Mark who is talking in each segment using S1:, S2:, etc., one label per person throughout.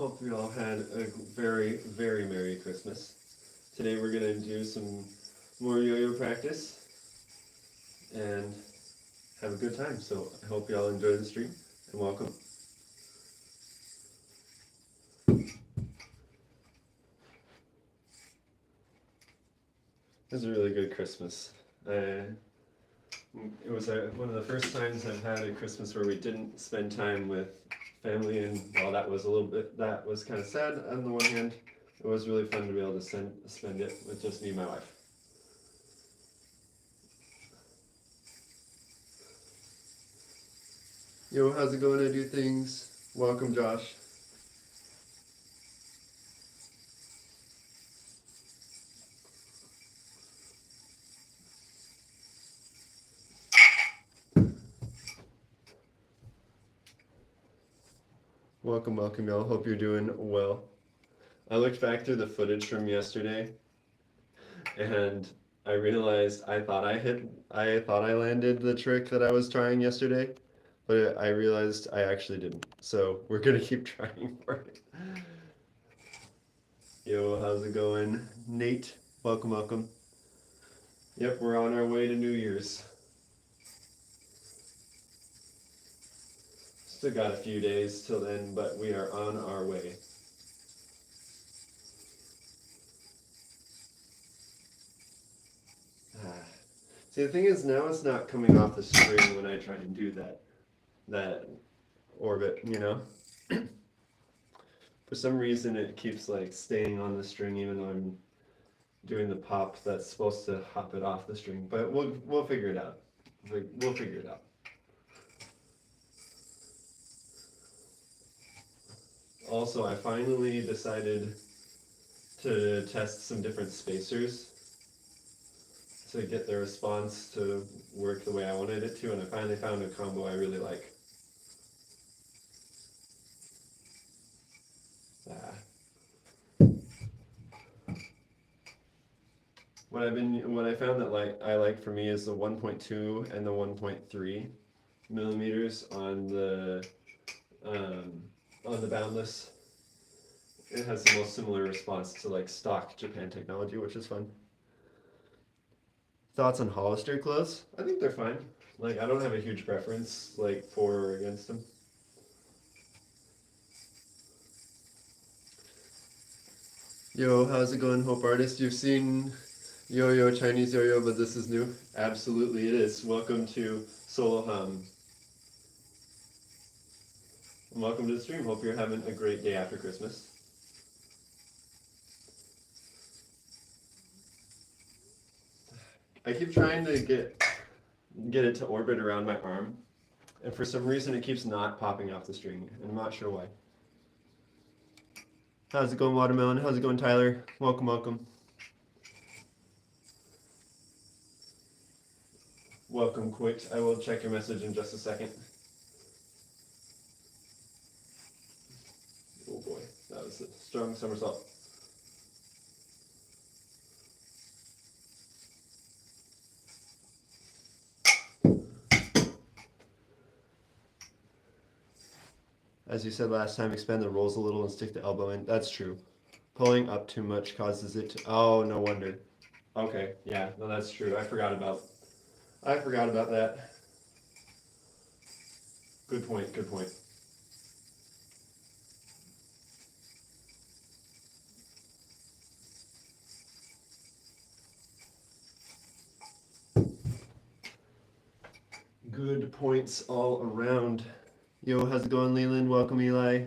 S1: Hope you all had a very, very Merry Christmas. Today we're going to do some more yo-yo practice and have a good time. So I hope you all enjoy the stream and welcome. It was a really good Christmas. It was one of the first times I've had a Christmas where we didn't spend time with family, and while that was kind of sad on the one hand, it was really fun to be able to spend it with just me and my wife. Yo, how's it going? I do things. Welcome, Josh. Welcome, y'all. Hope you're doing well. I looked back through the footage from yesterday, and I realized I thought I landed the trick that I was trying yesterday, but I realized I actually didn't. So we're gonna keep trying for it. Yo, how's it going? Nate, welcome. Yep, we're on our way to New Year's. Still got a few days till then, but we are on our way. See, the thing is, now it's not coming off the string when I try and do that orbit, you know? For some reason, it keeps like staying on the string even though I'm doing the pop that's supposed to hop it off the string. But we'll figure it out. We'll figure it out. Also, I finally decided to test some different spacers to get the response to work the way I wanted it to, and I finally found a combo I really like. What I found that I like for me is the 1.2 and the 1.3 millimeters on the boundless. It has the most similar response to like stock Japan technology, which is fun. Thoughts on Hollister clothes? I think they're fine. Like, I don't have a huge preference like for or against them. Yo, how's it going, Hope Artist? You've seen Yo-Yo, Chinese Yo-Yo, but this is new? Absolutely it is. Welcome to Solo Hum. And welcome to the stream. Hope you're having a great day after Christmas. I keep trying to get it to orbit around my arm, and for some reason it keeps not popping off the string, and I'm not sure why. How's it going, Watermelon? How's it going, Tyler? Welcome. Welcome, Quit. I will check your message in just a second. Oh boy, that was a strong somersault. As you said last time, expand the rolls a little and stick the elbow in. That's true. Pulling up too much causes it to... Oh, no wonder. Okay, yeah, no, that's true. I forgot about that. Good point. Good points all around. Yo, how's it going, Leland? Welcome, Eli.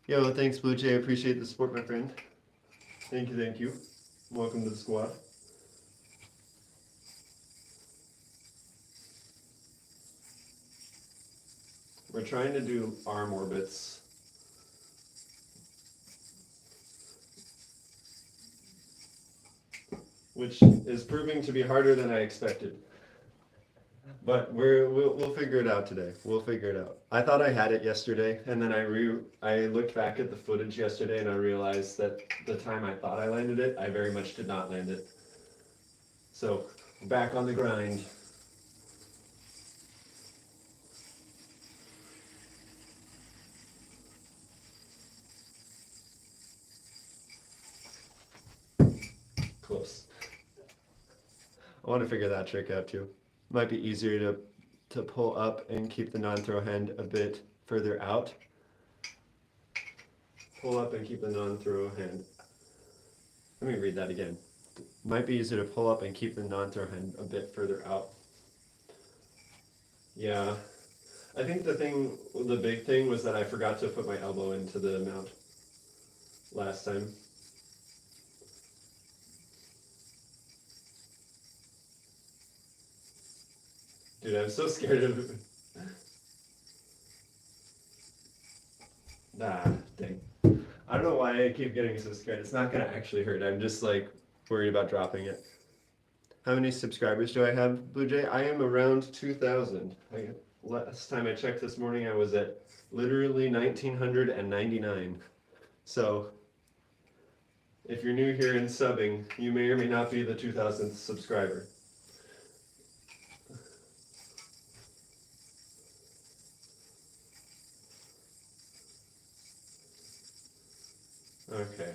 S1: Yo, thanks, Blue Jay. I appreciate the support, my friend. Thank you. Welcome to the squad. We're trying to do arm orbits. Which is proving to be harder than I expected. But we'll figure it out today. We'll figure it out. I thought I had it yesterday, and then I looked back at the footage yesterday, and I realized that the time I thought I landed it, I very much did not land it. So back on the grind. I want to figure that trick out too. Might be easier to pull up and keep the non-throw hand a bit further out. Pull up and keep the non-throw hand. Let me read that again. Might be easier to pull up and keep the non-throw hand a bit further out. Yeah. I think the big thing was that I forgot to put my elbow into the mount last time. Dude, I'm so scared of it. Dang. I don't know why I keep getting so scared. It's not gonna actually hurt. I'm just like worried about dropping it. How many subscribers do I have, Blue Jay? I am around 2,000. Last time I checked this morning, I was at literally 1,999. So, if you're new here and subbing, you may or may not be the 2,000th subscriber. Okay.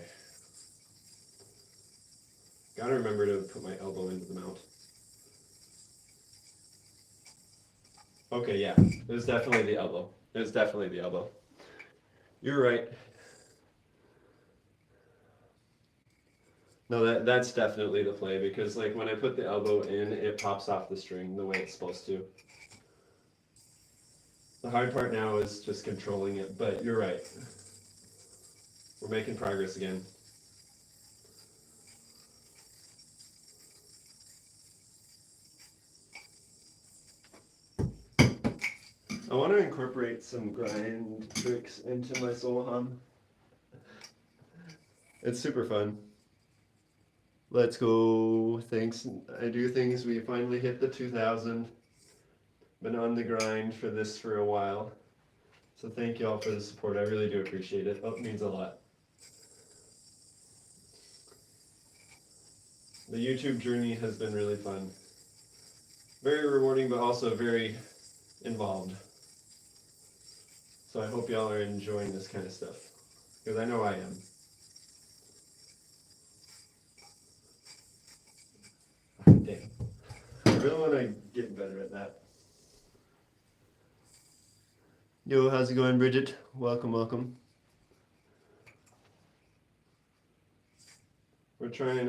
S1: Gotta remember to put my elbow into the mount. Okay, yeah, it was definitely the elbow. It was definitely the elbow. You're right. No, that's definitely the play, because like when I put the elbow in, it pops off the string the way it's supposed to. The hard part now is just controlling it, but you're right. We're making progress again. I want to incorporate some grind tricks into my solo hum. It's super fun. Let's go. Thanks. I do things. We finally hit the 2,000. Been on the grind for this for a while. So thank you all for the support. I really do appreciate it. It means a lot. The YouTube journey has been really fun. Very rewarding, but also very involved. So I hope y'all are enjoying this kind of stuff, because I know I am. Dang. I really want to get better at that. Yo, how's it going, Bridget? Welcome, welcome. We're trying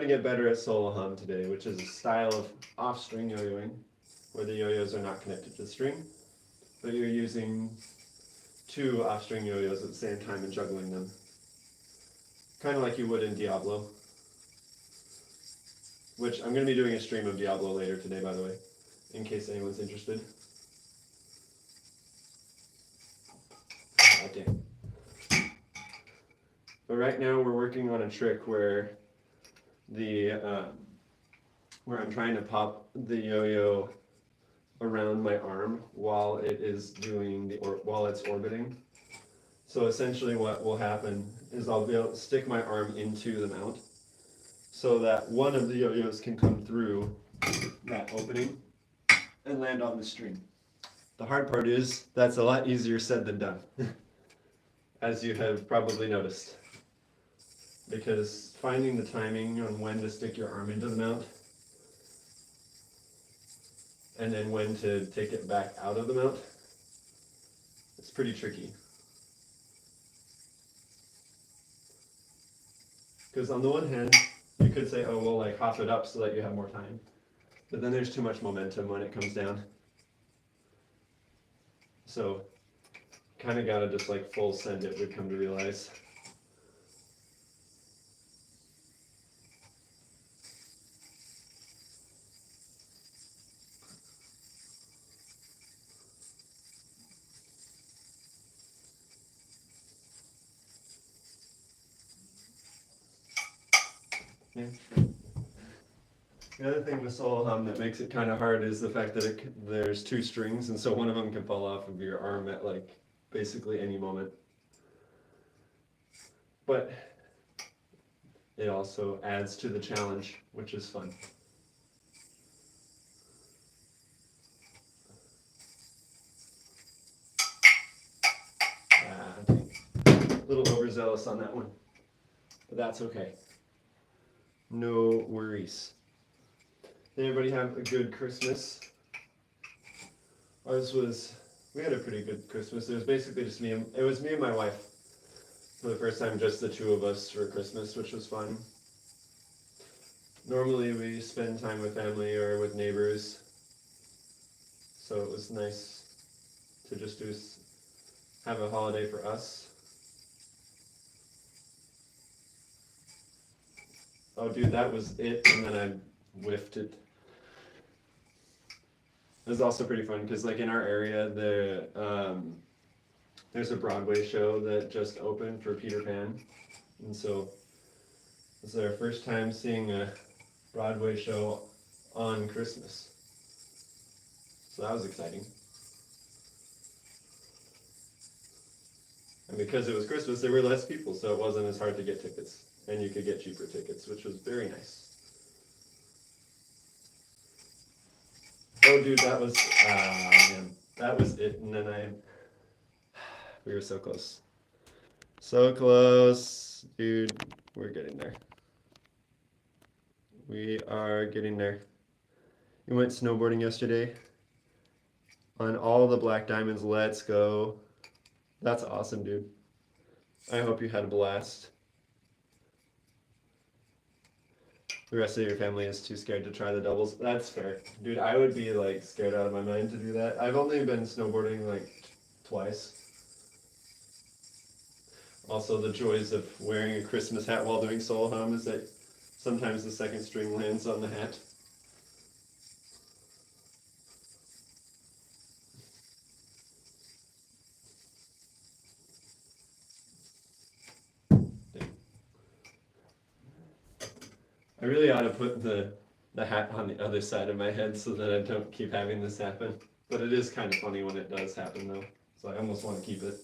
S1: to get better at solo hum today, which is a style of off-string yo-yoing, where the yo-yos are not connected to the string, but you're using two off-string yo-yos at the same time and juggling them. Kind of like you would in Diablo. Which I'm going to be doing a stream of Diablo later today, by the way, in case anyone's interested. Ah, dang. But right now we're working on a trick where where I'm trying to pop the yo-yo around my arm while it is doing while it's orbiting. So essentially what will happen is I'll be able to stick my arm into the mount so that one of the yo-yos can come through that opening and land on the string. The hard part is that's a lot easier said than done, as you have probably noticed, because finding the timing on when to stick your arm into the mount and then when to take it back out of the mount, it's pretty tricky. Because on the one hand, you could say, oh, well, like hop it up so that you have more time. But then there's too much momentum when it comes down. So kind of got to just like full send it, would come to realize. Yeah. The other thing with solo hum that makes it kind of hard is the fact that there's two strings, and so one of them can fall off of your arm at like basically any moment. But it also adds to the challenge, which is fun. A little overzealous on that one, but that's okay. No worries. Did everybody have a good Christmas? We had a pretty good Christmas. It was basically just it was me and my wife. For the first time, just the two of us for Christmas, which was fun. Normally we spend time with family or with neighbors. So it was nice to just have a holiday for us. Oh dude, that was it, and then I whiffed it. It was also pretty fun because like in our area there's a Broadway show that just opened for Peter Pan, and so this is our first time seeing a Broadway show on Christmas. So that was exciting. And because it was Christmas, there were less people, so it wasn't as hard to get tickets, and you could get cheaper tickets, which was very nice. Oh dude, that was man, that was it, and then we were so close. So close, dude. We're getting there. We are getting there. We went snowboarding yesterday on all the black diamonds. Let's go. That's awesome, dude. I hope you had a blast. The rest of your family is too scared to try the doubles. That's fair. Dude, I would be like scared out of my mind to do that. I've only been snowboarding like twice. Also, the joys of wearing a Christmas hat while doing solo hum is that sometimes the second string lands on the hat. I really ought to put the hat on the other side of my head so that I don't keep having this happen. But it is kind of funny when it does happen though. So I almost want to keep it.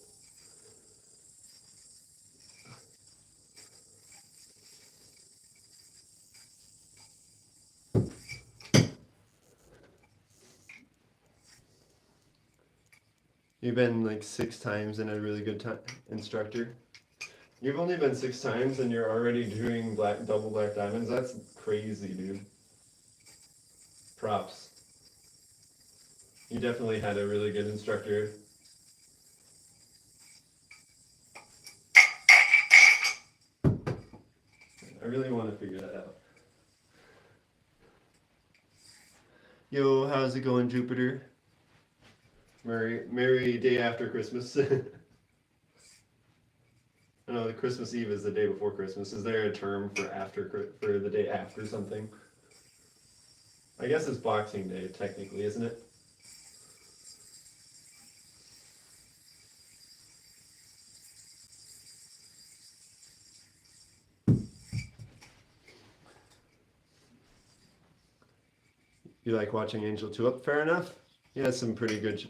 S1: You've been like 6 times and a really good instructor. You've only been 6 times and you're already doing double black diamonds. That's crazy, dude. Props. You definitely had a really good instructor. I really want to figure that out. Yo, how's it going, Jupiter? Merry day after Christmas. I know the Christmas Eve is the day before Christmas. Is there a term for the day after something? I guess it's Boxing Day, technically, isn't it? You like watching Angel Tulip? Fair enough. He has some pretty good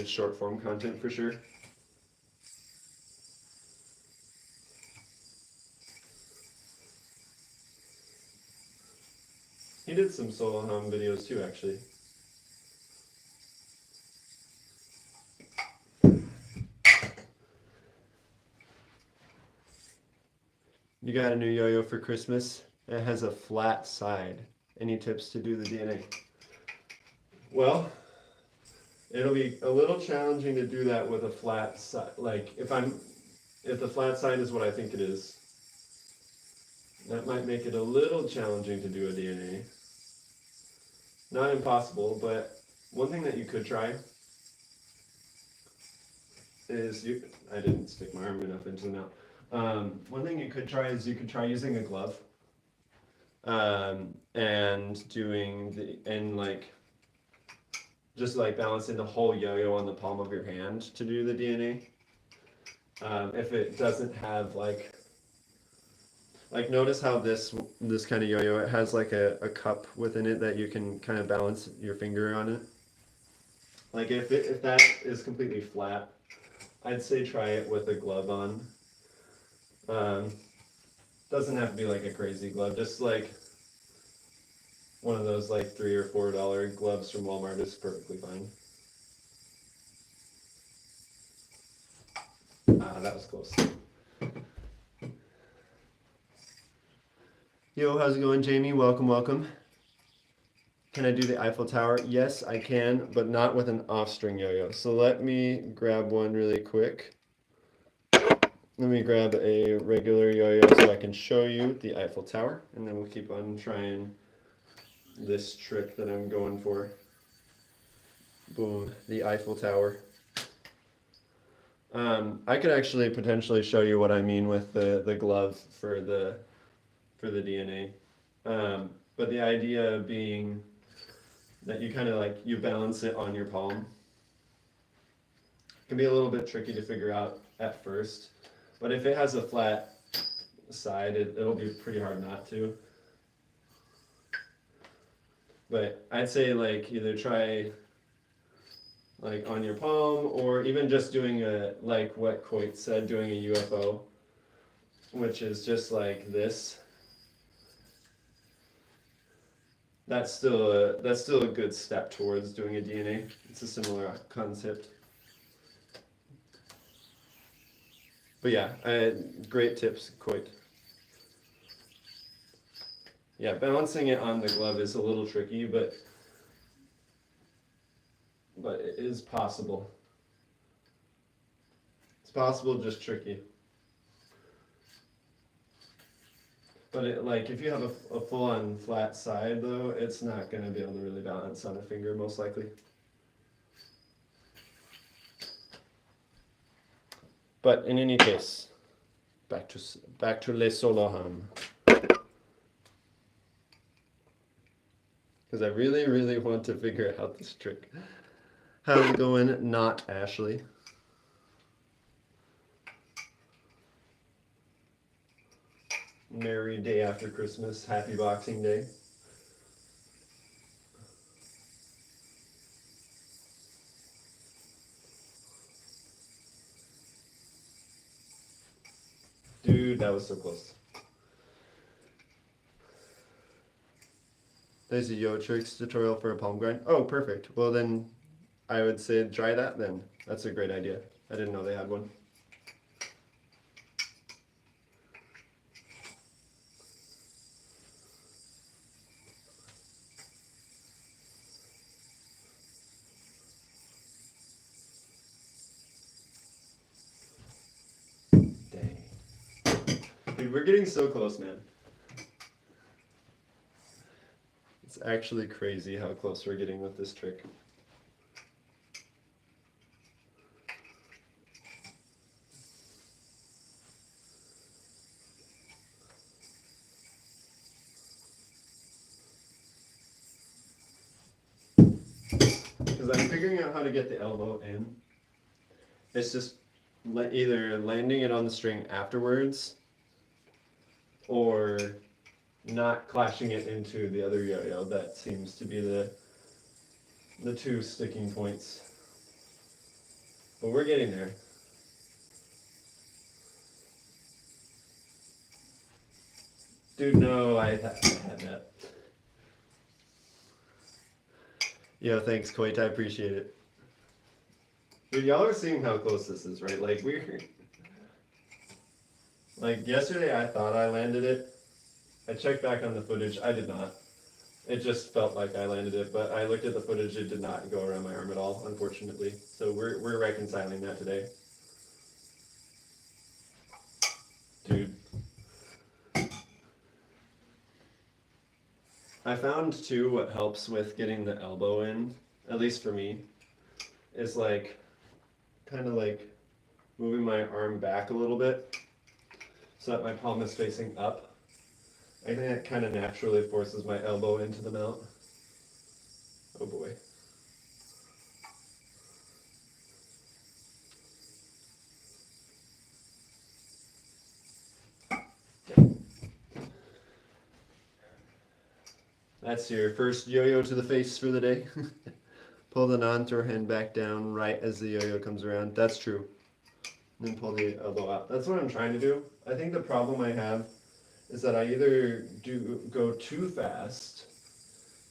S1: short form content for sure. He did some solo hum videos too, actually. You got a new yo-yo for Christmas? It has a flat side. Any tips to do the DNA? Well, it'll be a little challenging to do that with a flat side. Like if the flat side is what I think it is, that might make it a little challenging to do a DNA. Not impossible, but one thing that you could try is I didn't stick my arm enough into the mouth. One thing you could try is you could try using a glove, and just like balancing the whole yo-yo on the palm of your hand to do the DNA. If it doesn't have like notice how this kind of yo-yo, it has like a cup within it that you can kind of balance your finger on it. Like if that is completely flat, I'd say try it with a glove on. Doesn't have to be like a crazy glove, just like one of those like $3 or $4 gloves from Walmart is perfectly fine. That was close. Yo, how's it going, Jamie? Welcome, welcome. Can I do the Eiffel Tower? Yes, I can, but not with an off-string yo-yo. So let me grab one really quick. Let me grab a regular yo-yo so I can show you the Eiffel Tower, and then we'll keep on trying this trick that I'm going for. Boom, the Eiffel Tower. I could actually potentially show you what I mean with the glove for the DNA. But the idea being that you kind of like, you balance it on your palm. It can be a little bit tricky to figure out at first, but if it has a flat side, it'll be pretty hard not to. But I'd say like either try like on your palm, or even just doing a, like what Coit said, doing a UFO, which is just like this. That's still a good step towards doing a DNA. It's a similar concept. But yeah, great tips, Coit. Yeah, balancing it on the glove is a little tricky, but it is possible. It's possible, just tricky. But it, like, if you have a full-on flat side, though, it's not going to be able to really balance on a finger, most likely. But in any case, back to Le Soloham. Because I really, really want to figure out this trick. How's it going? Not Ashley. Merry day after Christmas. Happy Boxing Day. Dude, that was so close. There's a yo tricks tutorial for a palm grind. Oh, perfect. Well then, I would say try that then. That's a great idea. I didn't know they had one. Dude, we're getting so close, man. It's actually crazy how close we're getting with this trick. Because I'm figuring out how to get the elbow in. It's just either landing it on the string afterwards, or not clashing it into the other yo-yo. That seems to be the two sticking points. But we're getting there. Dude, no, I had that. Yo, thanks, Coit. I appreciate it. Dude, y'all are seeing how close this is, right? Like, we're... Like, yesterday I thought I landed it. I checked back on the footage. I did not. It just felt like I landed it, but I looked at the footage. It did not go around my arm at all, unfortunately. So we're reconciling that today. Dude. I found, too, what helps with getting the elbow in, at least for me, is like, kind of like moving my arm back a little bit so that my palm is facing up. I think that kind of naturally forces my elbow into the mount. Oh boy. Okay. That's your first yo-yo to the face for the day. Pull the non-throw hand back down right as the yo-yo comes around. That's true. And then pull the elbow out. That's what I'm trying to do. I think the problem I have is that I either go too fast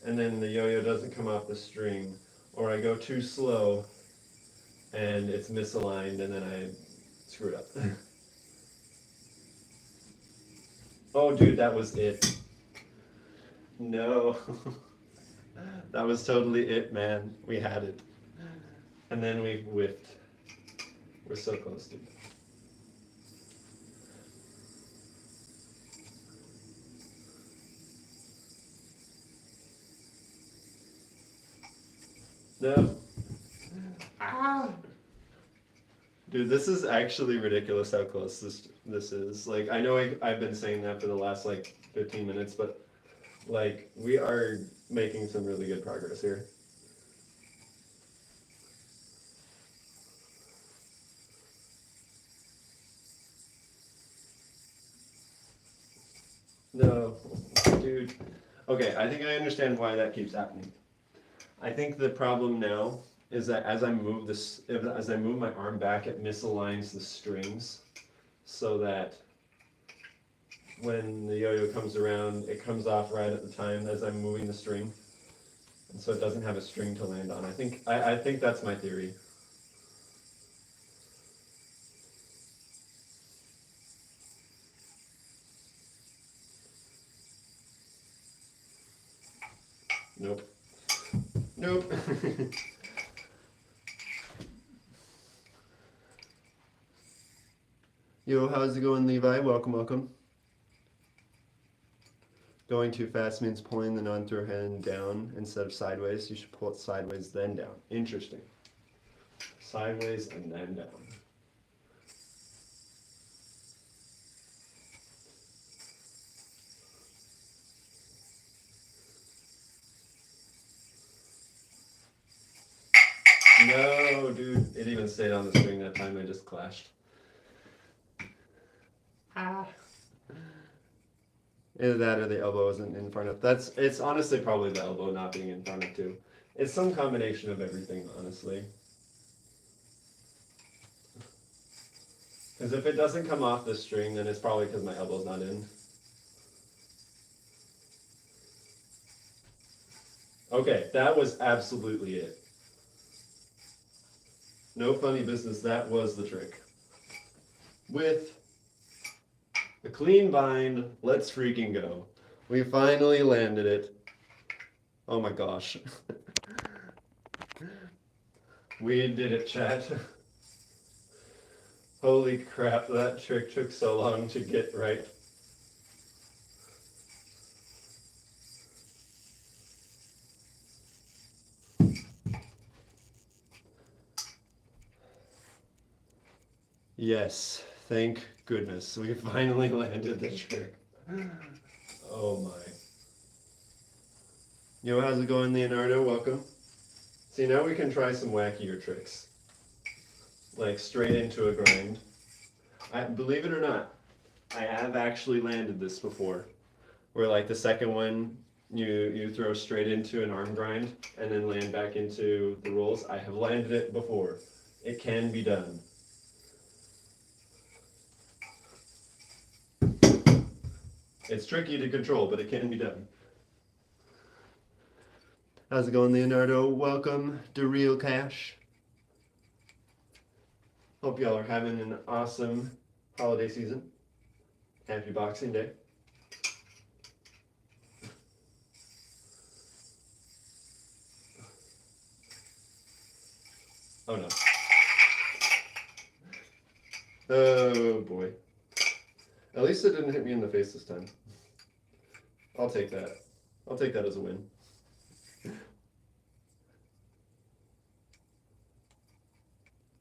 S1: and then the yo-yo doesn't come off the string, or I go too slow and it's misaligned and then I screw it up. Oh dude, that was it. No. That was totally it, man. We had it. And then we whiffed. We're so close, dude. No. Ah. Dude, this is actually ridiculous how close this is. Like, I know I've been saying that for the last, like, 15 minutes, but, like, we are making some really good progress here. No, dude. Okay, I think I understand why that keeps happening. I think the problem now is that as I move as I move my arm back, it misaligns the strings, so that when the yo-yo comes around, it comes off right at the time as I'm moving the string, and so it doesn't have a string to land on. I think that's my theory. Nope. Nope. Yo, how's it going, Levi? Welcome, welcome. Going too fast means pulling the non-throw hand down instead of sideways. You should pull it sideways, then down. Interesting. Sideways and then down. No, dude. It even stayed on the string that time. I just clashed. Ah. Either that or the elbow isn't in front of. It's honestly probably the elbow not being in front of too. It's some combination of everything, honestly. Because if it doesn't come off the string, then it's probably because my elbow's not in. Okay, that was absolutely it. No funny business, that was the trick. With the clean bind, let's freaking go. We finally landed it. Oh my gosh. We did it, chat. Holy crap, that trick took so long to get right. Yes, thank goodness. We finally landed the trick. Oh my. Yo, how's it going, Leonardo? Welcome. See, now we can try some wackier tricks. Like straight into a grind. Believe it or not, I have actually landed this before. Where like the second one, you throw straight into an arm grind and then land back into the rolls. I have landed it before. It can be done. It's tricky to control, but it can be done. How's it going, Leonardo? Welcome to Real Cash. Hope y'all are having an awesome holiday season. Happy Boxing Day. Oh no. Oh boy. At least it didn't hit me in the face this time. I'll take that. I'll take that as a win.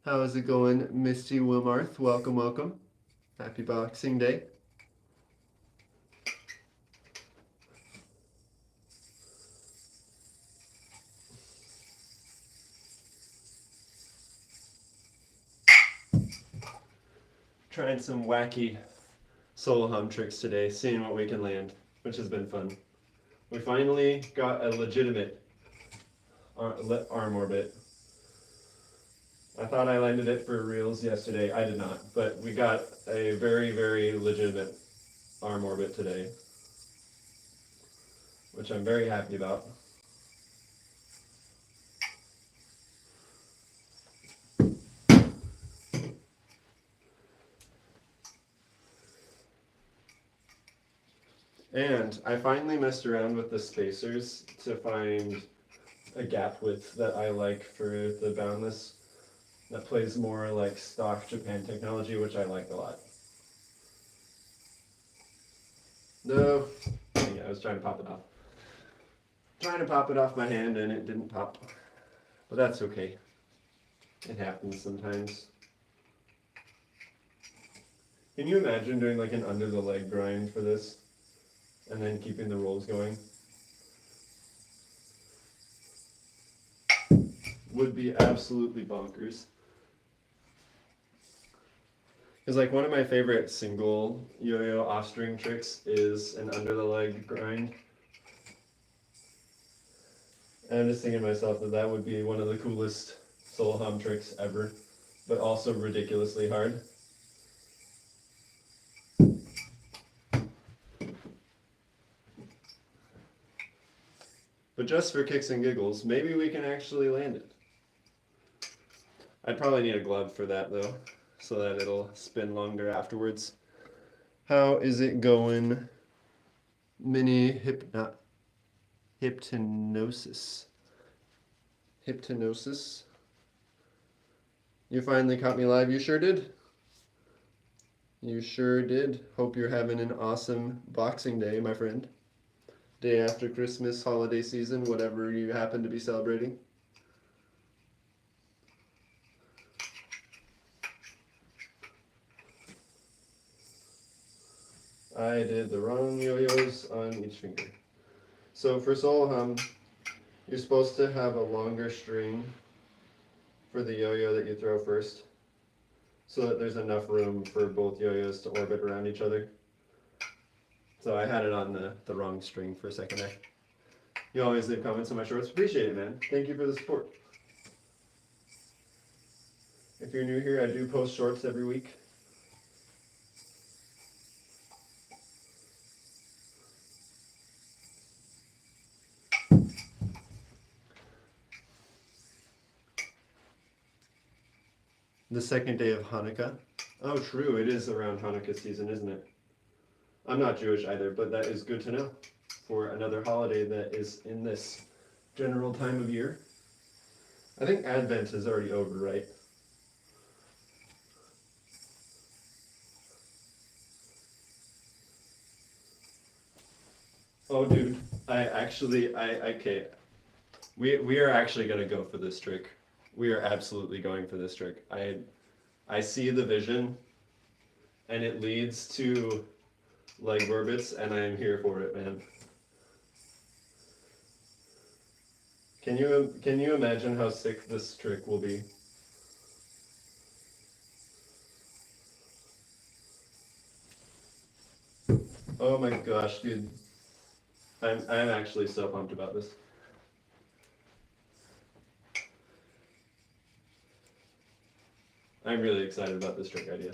S1: How is it going, Misty Wilmarth? Welcome, welcome. Happy Boxing Day. Trying some wacky solo hum tricks today, seeing what we can land, which has been fun. We finally got a legitimate arm orbit. I thought I landed it for reals yesterday. I did not, but we got a very, very legitimate arm orbit today, which I'm very happy about. And I finally messed around with the spacers to find a gap width that I like for the boundless that plays more like stock Japan technology, which I like a lot. No, yeah, I was trying to pop it off. Trying to pop it off my hand and it didn't pop. But that's okay. It happens sometimes. Can you imagine doing like an under the leg grind for this? And then keeping the rolls going? Would be absolutely bonkers. Because like one of my favorite single yo-yo off-string tricks is an under the leg grind. And I'm just thinking to myself that that would be one of the coolest solo hum tricks ever, but also ridiculously hard. But just for kicks and giggles, maybe we can actually land it. I'd probably need a glove for that though, so that it'll spin longer afterwards. How is it going? Mini hypnosis. Hypnosis. You finally caught me live. You sure did. You sure did. Hope you're having an awesome Boxing Day, my friend. Day after Christmas, holiday season, whatever you happen to be celebrating. I did the wrong yo-yos on each finger. So for solo hum, you're supposed to have a longer string for the yo-yo that you throw first, so that there's enough room for both yo-yos to orbit around each other. So I had it on the wrong string for a second there. You always leave comments on my shorts. Appreciate it, man. Thank you for the support. If you're new here, I do post shorts every week. The second day of Hanukkah. Oh, true. It is around Hanukkah season, isn't it? I'm not Jewish either, but that is good to know for another holiday that is in this general time of year. I think Advent is already over, right? Oh, dude. Okay. We are actually going to go for this trick. We are absolutely going for this trick. I see the vision, and it leads to leg orbits, and I am here for it, man. Can you imagine how sick this trick will be? Oh my gosh, dude. I'm actually so pumped about this. I'm really excited about this trick idea.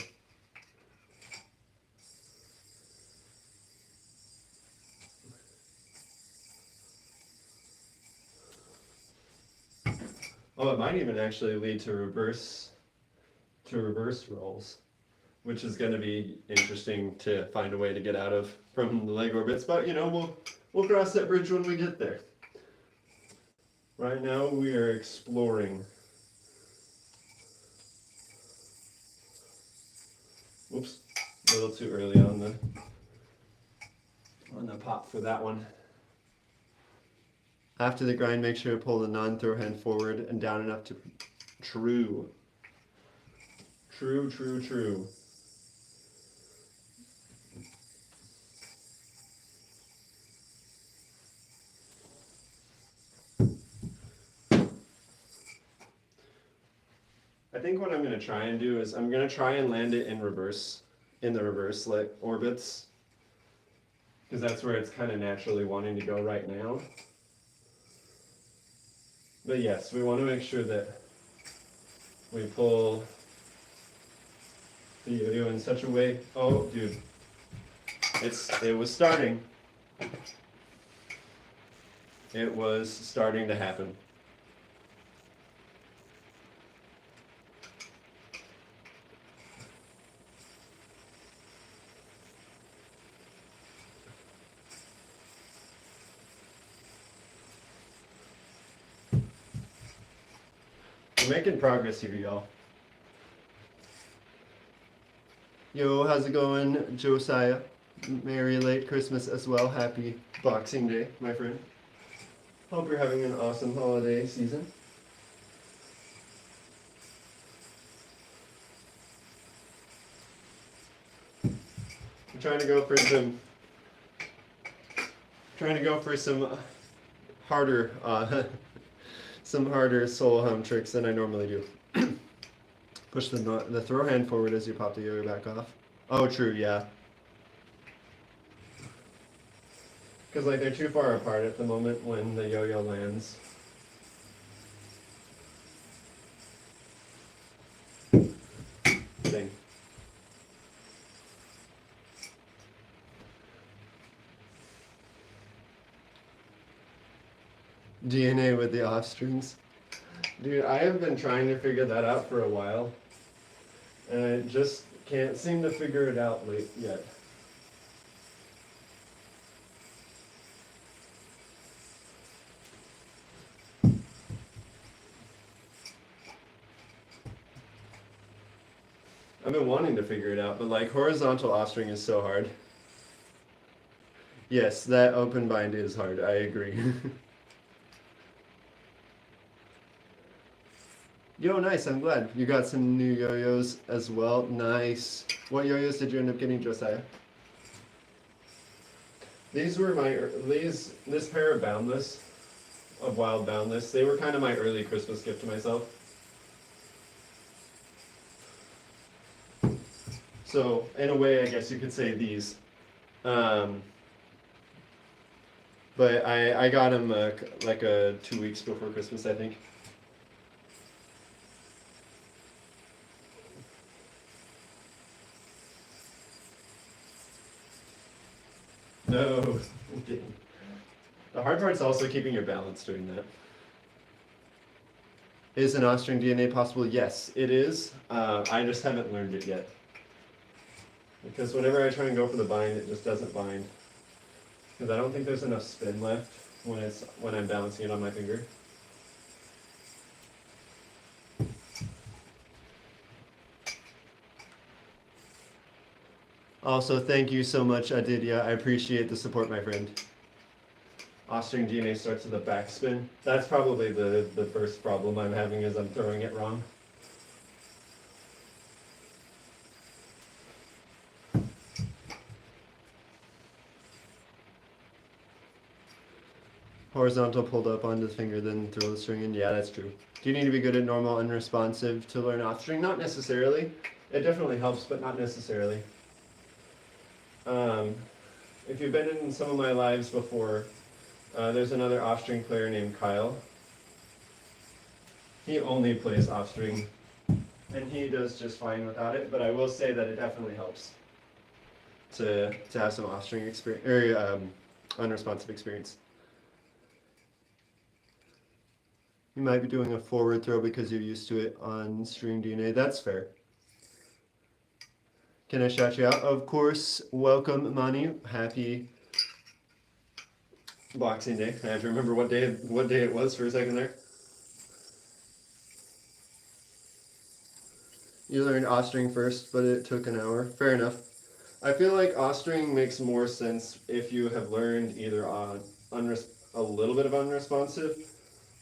S1: Oh, it might even actually lead to reverse rolls, which is going to be interesting to find a way to get out of from the leg orbits. But you know, we'll cross that bridge when we get there. Right now, we are exploring. Whoops, a little too early on the pop for that one. After the grind, make sure to pull the non-throw hand forward and down enough to... True. True, true, true. I think what I'm going to try and do is I'm going to try and land it in reverse, in the reverse like orbits, because that's where it's kind of naturally wanting to go right now. But yes, we want to make sure that we pull the yo-yo in such a way. Oh, dude, it was starting. It was starting to happen. We're making progress here, y'all. Yo, how's it going, Josiah? Merry late Christmas as well. Happy Boxing Day, my friend. Hope you're having an awesome holiday season. I'm trying to go for some harder some harder solo hum tricks than I normally do. Push the throw hand forward as you pop the yo-yo back off. Oh, true, yeah. Because like they're too far apart at the moment when the yo-yo lands. Thing. DNA with the off strings. Dude, I have been trying to figure that out for a while. And I just can't seem to figure it out yet. I've been wanting to figure it out, but like horizontal offstring is so hard. Yes, that open bind is hard, I agree. Yo, nice, I'm glad. You got some new yo-yos as well, nice. What yo-yos did you end up getting, Josiah? These were this pair of Boundless, of Wild Boundless, they were kind of my early Christmas gift to myself. So, in a way, I guess you could say these. But I got them like 2 weeks before Christmas, I think. No. The hard part's also keeping your balance doing that. Is an offstring DNA possible? Yes, it is. I just haven't learned it yet. Because whenever I try and go for the bind, it just doesn't bind. Because I don't think there's enough spin left when I'm balancing it on my finger. Also, thank you so much, Aditya. I appreciate the support, my friend. Offstring DNA starts with a backspin. That's probably the first problem I'm having is I'm throwing it wrong. Horizontal pulled up onto the finger, then throw the string in. Yeah, that's true. Do you need to be good at normal unresponsive to learn offstring? Not necessarily. It definitely helps, but not necessarily. If you've been in some of my lives before, there's another offstring player named Kyle. He only plays offstring, and he does just fine without it, but I will say that it definitely helps to have some offstring experience, or unresponsive experience. You might be doing a forward throw because you're used to it on string DNA. That's fair. Can I shout you out? Of course. Welcome, Mani. Happy Boxing Day. I have to remember what day it was for a second there. You learned offstring first, but it took an hour. Fair enough. I feel like offstring makes more sense if you have learned either a little bit of unresponsive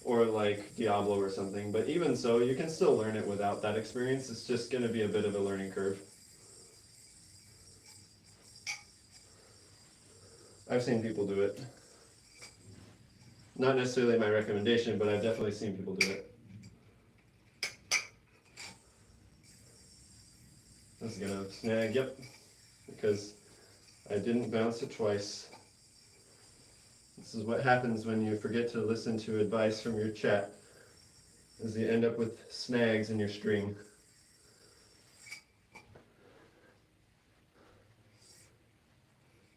S1: or like Diablo or something. But even so, you can still learn it without that experience. It's just going to be a bit of a learning curve. I've seen people do it. Not necessarily my recommendation, but I've definitely seen people do it. This is gonna snag, yep, because I didn't bounce it twice. This is what happens when you forget to listen to advice from your chat, is you end up with snags in your string.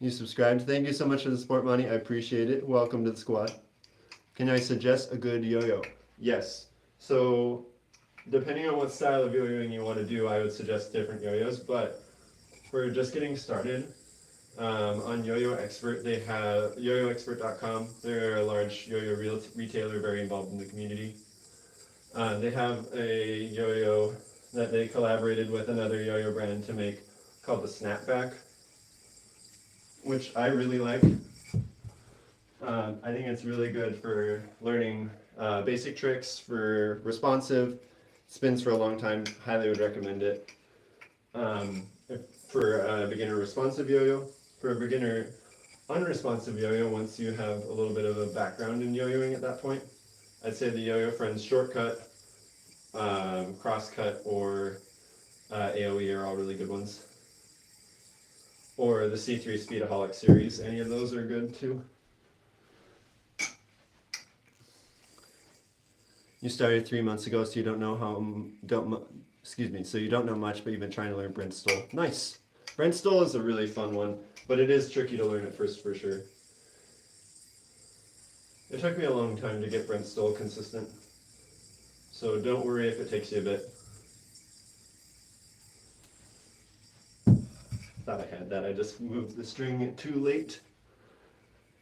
S1: You subscribed. Thank you so much for the support, Money. I appreciate it. Welcome to the squad. Can I suggest a good yo-yo? Yes. So, depending on what style of yo-yoing you want to do, I would suggest different yo-yos. But for just getting started, on Yo-Yo Expert, they have yoyoexpert.com. They're a large yo-yo retailer, very involved in the community. They have a yo-yo that they collaborated with another yo-yo brand to make called the Snapback, which I really like. I think it's really good for learning basic tricks, for responsive, spins for a long time, highly would recommend it. For a beginner responsive yo-yo, for a beginner unresponsive yo-yo, once you have a little bit of a background in yo-yoing at that point, I'd say the Yo-Yo Friends Shortcut, Crosscut, or AOE are all really good ones. Or the C3 Speedaholic series, any of those are good too. You started 3 months ago, so you don't know so you don't know much, but you've been trying to learn Brent Stoll. Nice. Brent Stoll is a really fun one, but it is tricky to learn at first for sure. It took me a long time to get Brent Stoll consistent, so don't worry if it takes you a bit. Thought I had that, I just moved the string too late.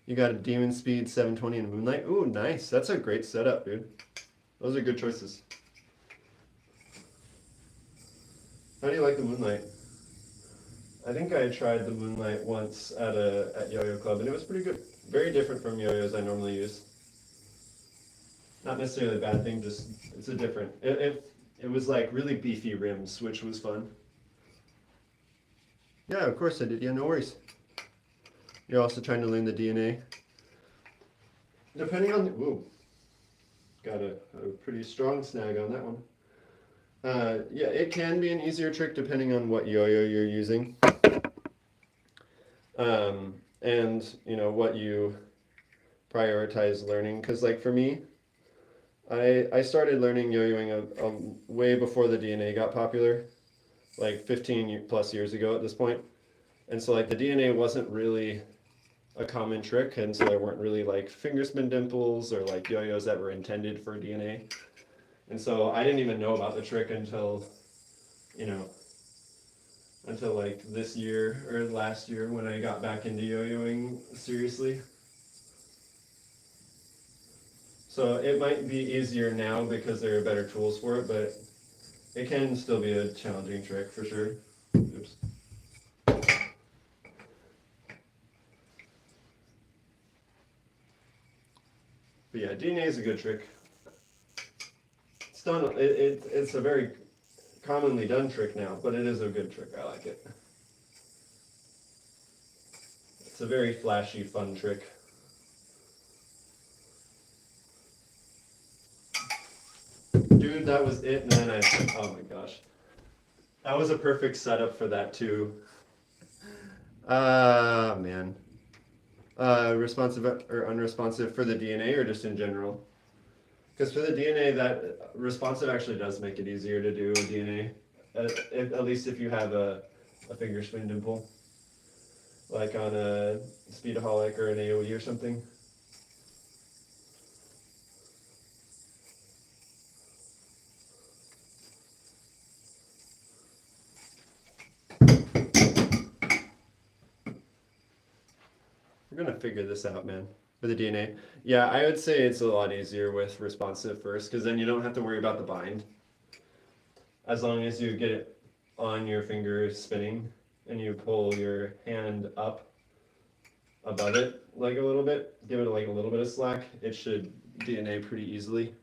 S1: You got a Demon Speed 720 and Moonlight. Ooh, nice. That's a great setup, dude. Those are good choices. How do you like the Moonlight? I think I tried the Moonlight once at Yo-Yo Club, and it was pretty good. Very different from yo-yos I normally use. Not necessarily a bad thing, just it's a different. It was like really beefy rims, which was fun. Yeah, of course I did. Yeah, no worries. You're also trying to learn the DNA. Depending on whoa, got a pretty strong snag on that one. Yeah, it can be an easier trick depending on what yo-yo you're using. And you know what you prioritize learning, because like for me, I started learning yo-yoing way before the DNA got popular, like 15 plus years ago at this point. And so like the DNA wasn't really a common trick, and so there weren't really like finger spin dimples or like yo-yos that were intended for DNA. And so I didn't even know about the trick until, you know, until like this year or last year when I got back into yo-yoing seriously. So it might be easier now because there are better tools for it, but it can still be a challenging trick for sure. Oops. But yeah, DNA is a good trick. It's done. It's a very commonly done trick now, but it is a good trick. I like it. It's a very flashy, fun trick. Dude, that was it, and then oh my gosh. That was a perfect setup for that too. Man. Responsive or unresponsive for the DNA or just in general? Because for the DNA, that responsive actually does make it easier to do a DNA, at least if you have a finger spin dimple, like on a Speedaholic or an AOE or something. We're gonna figure this out, man. For the DNA. Yeah, I would say it's a lot easier with responsive first, because then you don't have to worry about the bind. As long as you get it on your finger spinning and you pull your hand up above it like a little bit, give it like a little bit of slack, it should DNA pretty easily.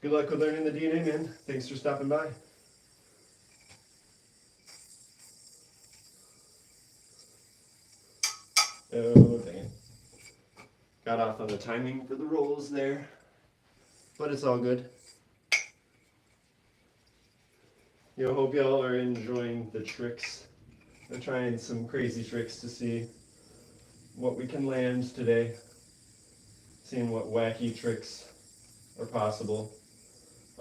S1: Good luck with learning the DNA, man. Thanks for stopping by. Oh, dang it. Got off on the timing for the rolls there, but it's all good. You know, hope y'all are enjoying the tricks. I'm trying some crazy tricks to see what we can land today. Seeing what wacky tricks are possible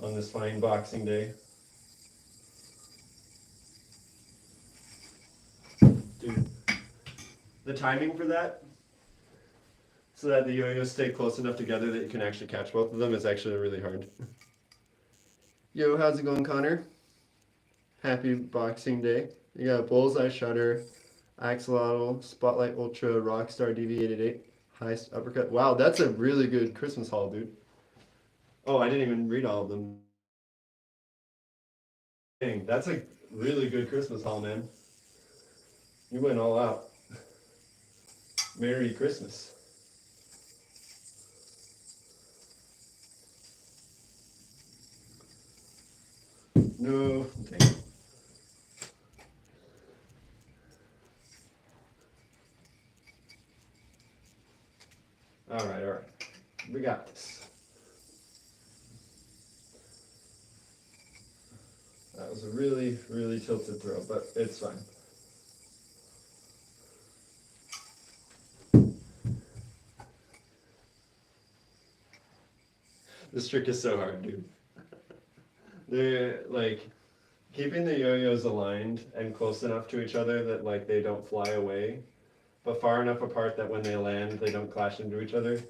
S1: on this fine Boxing Day. Dude, the timing for that, so that the yo-yos stay close enough together that you can actually catch both of them, is actually really hard. Yo, how's it going, Connor? Happy Boxing Day. You got Bullseye Shutter, Axolotl, Spotlight Ultra, Rockstar DV888, High Uppercut. Wow, that's a really good Christmas haul, dude. Oh, I didn't even read all of them. Dang, that's a really good Christmas haul, man. You went all out. Merry Christmas. No, dang. All right. We got this. That was a really, really tilted throw, but it's fine. This trick is so hard, dude. They're like keeping the yo-yos aligned and close enough to each other that like they don't fly away, but far enough apart that when they land, they don't clash into each other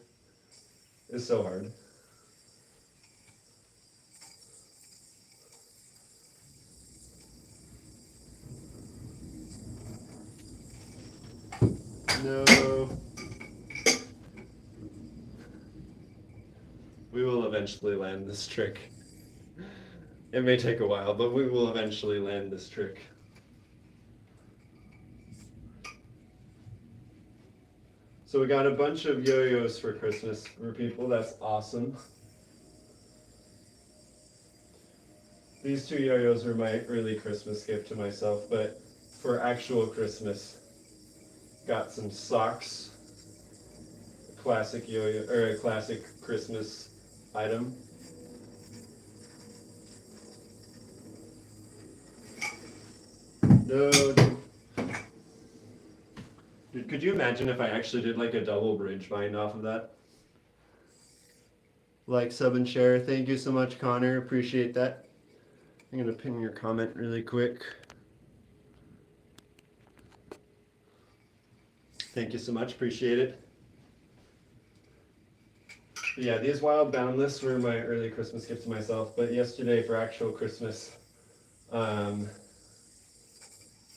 S1: is so hard. No. We will eventually land this trick. It may take a while, but we will eventually land this trick. So we got a bunch of yo-yos for Christmas for people. That's awesome. These two yo-yos were my early Christmas gift to myself, but for actual Christmas, got some socks. Classic yo-yo, or a classic Christmas item. No, dude, could you imagine if I actually did like a double bridge bind off of that? Like, sub, and share. Thank you so much, Connor. Appreciate that. I'm gonna pin your comment really quick. Thank you so much. Appreciate it. Yeah, these wild boundless were my early Christmas gift to myself, but yesterday for actual Christmas,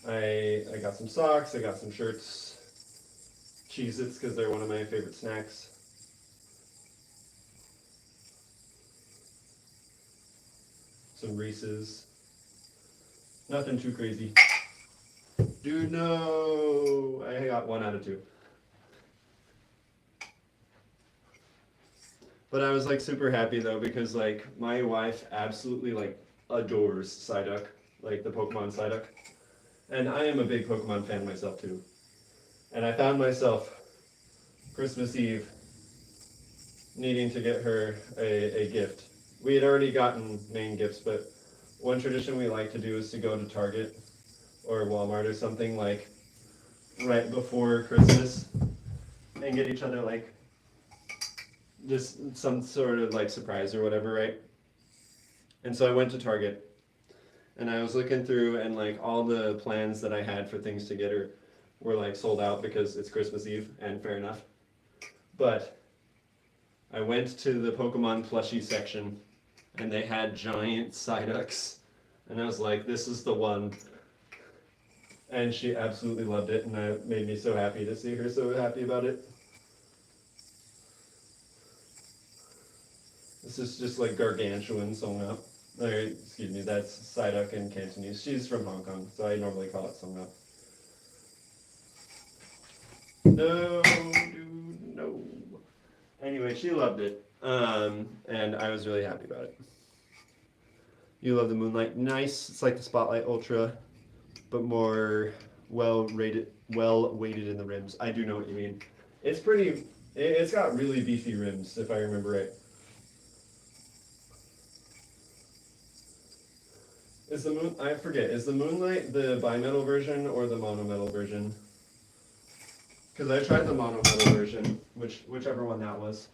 S1: I got some socks, I got some shirts, Cheez-Its because they're one of my favorite snacks. Some Reese's. Nothing too crazy. Dude, no! I got 1 out of 2. But I was like super happy though because like my wife absolutely like adores Psyduck, like the Pokemon Psyduck. And I am a big Pokemon fan myself too. And I found myself Christmas Eve needing to get her a gift. We had already gotten main gifts, but one tradition we like to do is to go to Target or Walmart or something like right before Christmas and get each other like just some sort of like surprise or whatever, right? And so I went to Target and I was looking through and like all the plans that I had for things to get her were like sold out because it's Christmas Eve, and fair enough. But I went to the Pokemon plushie section and they had giant Psyducks. And I was like, this is the one. And she absolutely loved it, and it made me so happy to see her so happy about it. This is just like gargantuan sewn up. Or, excuse me, that's Psyduck in Cantonese. She's from Hong Kong, so I normally call it sewn up. No, dude, no. Anyway, she loved it, and I was really happy about it. You love the Moonlight. Nice. It's like the Spotlight Ultra, but more well weighted in the rims. I do know what you mean. It's pretty. It's got really beefy rims, if I remember right. I forget. Is the Moonlight the bimetal version or the monometal version? Because I tried the monometal version, whichever one that was.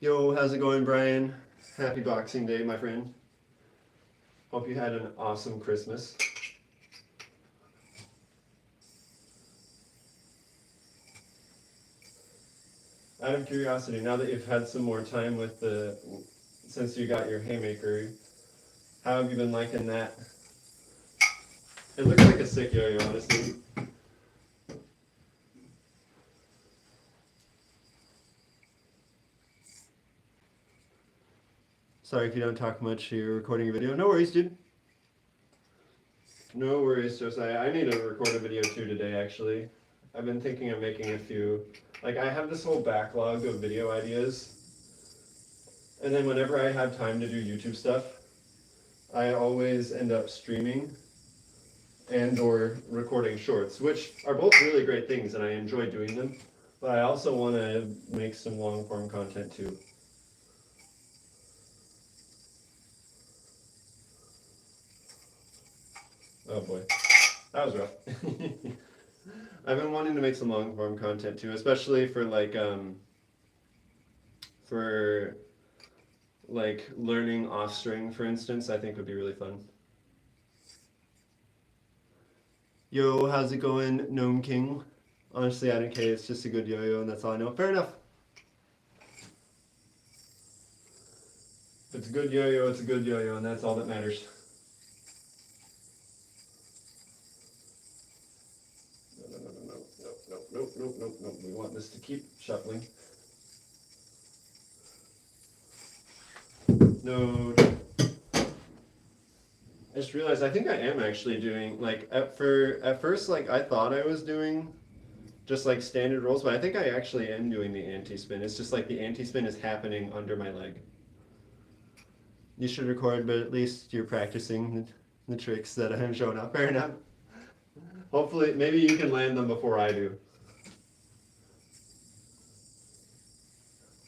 S1: Yo, how's it going, Brian? Happy Boxing Day, my friend. Hope you had an awesome Christmas. Out of curiosity, now that you've had some more time with since you got your haymaker, how have you been liking that? It looks like a sick yo-yo, honestly. Sorry if you don't talk much, you're recording a video. No worries, dude. No worries, Josiah. I need to record a video too today, actually. I've been thinking of making a few. Like, I have this whole backlog of video ideas. And then whenever I have time to do YouTube stuff, I always end up streaming and or recording shorts, which are both really great things and I enjoy doing them. But I also want to make some long form content too. Oh boy, that was rough. I've been wanting to make some long form content too, especially for learning off string, for instance. I think would be really fun. Yo, how's it going, Gnome King? Honestly, I don't care. It's just a good yo-yo, and that's all I know. Fair enough. If it's a good yo-yo, it's a good yo-yo, and that's all that matters. Nope. We want this to keep shuffling. No. I just realized I think I am actually doing like at first like I thought I was doing just like standard rolls, but I think I actually am doing the anti-spin. It's just like the anti-spin is happening under my leg. You should record, but at least you're practicing the tricks that I'm showing up. Fair enough. Hopefully, maybe you can land them before I do.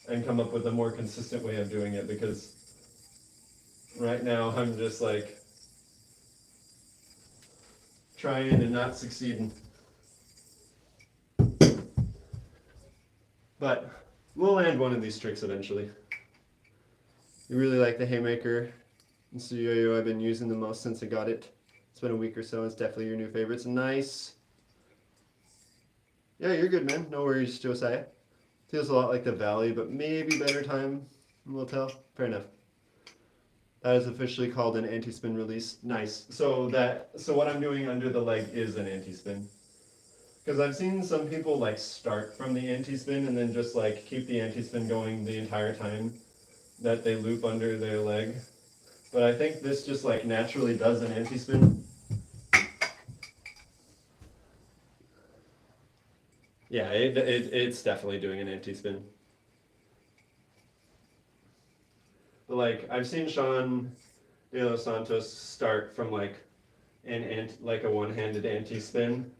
S1: And come up with a more consistent way of doing it, because right now I'm just like trying and not succeeding. But we'll land one of these tricks eventually. You really like the haymaker. It's the yo-yo I've been using the most since I got it. It's been a week or so. It's definitely your new favorite. It's nice. Yeah, you're good, man. No worries, Josiah. Feels a lot like the Valley, but maybe better time will tell. Fair enough. That is officially called an anti-spin release. Nice. So what I'm doing under the leg is an anti-spin. Because I've seen some people like start from the anti-spin and then just like keep the anti-spin going the entire time that they loop under their leg. But I think this just like naturally does an anti-spin. Yeah, it's definitely doing an anti-spin. But like I've seen Sean De Los Santos start from like like a one-handed anti-spin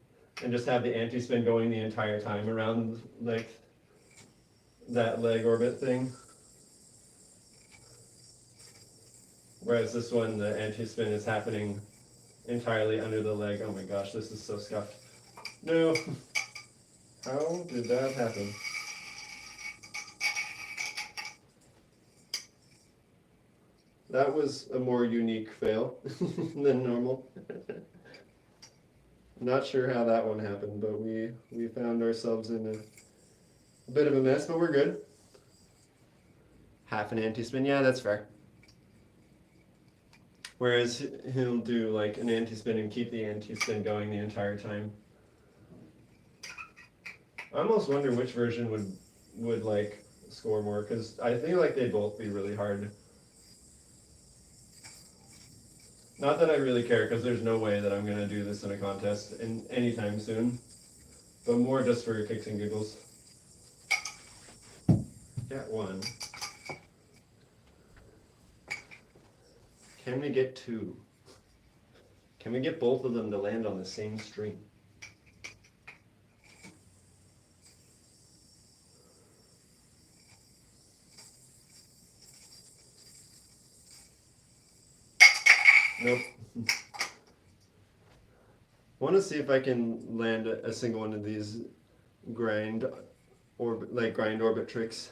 S1: and just have the anti-spin going the entire time around like that leg orbit thing. Whereas this one, the anti-spin is happening entirely under the leg. Oh my gosh, this is so scuffed. No. How did that happen? That was a more unique fail than normal. Not sure how that one happened, but we found ourselves in a bit of a mess, but we're good. Half an anti-spin, yeah, that's fair. Whereas he'll do like an anti-spin and keep the anti-spin going the entire time. I almost wonder which version would like score more, because I feel like they'd both be really hard. Not that I really care, because there's no way that I'm going to do this in a contest anytime soon. But more just for kicks and giggles. Got one. Can we get two? Can we get both of them to land on the same string? Nope. I want to see if I can land a single one of these grind orbit tricks.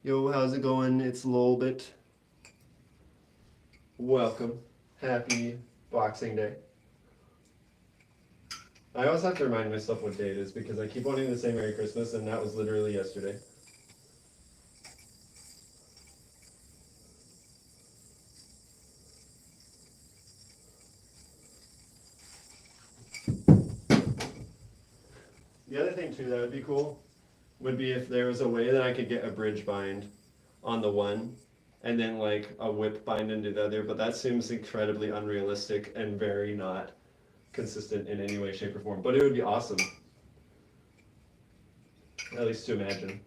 S1: Yo, how's it going? It's Lolbit. Welcome. Happy Boxing Day. I always have to remind myself what day it is because I keep wanting to say Merry Christmas, and that was literally yesterday. The other thing too that would be cool would be if there was a way that I could get a bridge bind on the one and then like a whip bind into the other, but that seems incredibly unrealistic and very not consistent in any way, shape, or form. But it would be awesome. At least to imagine.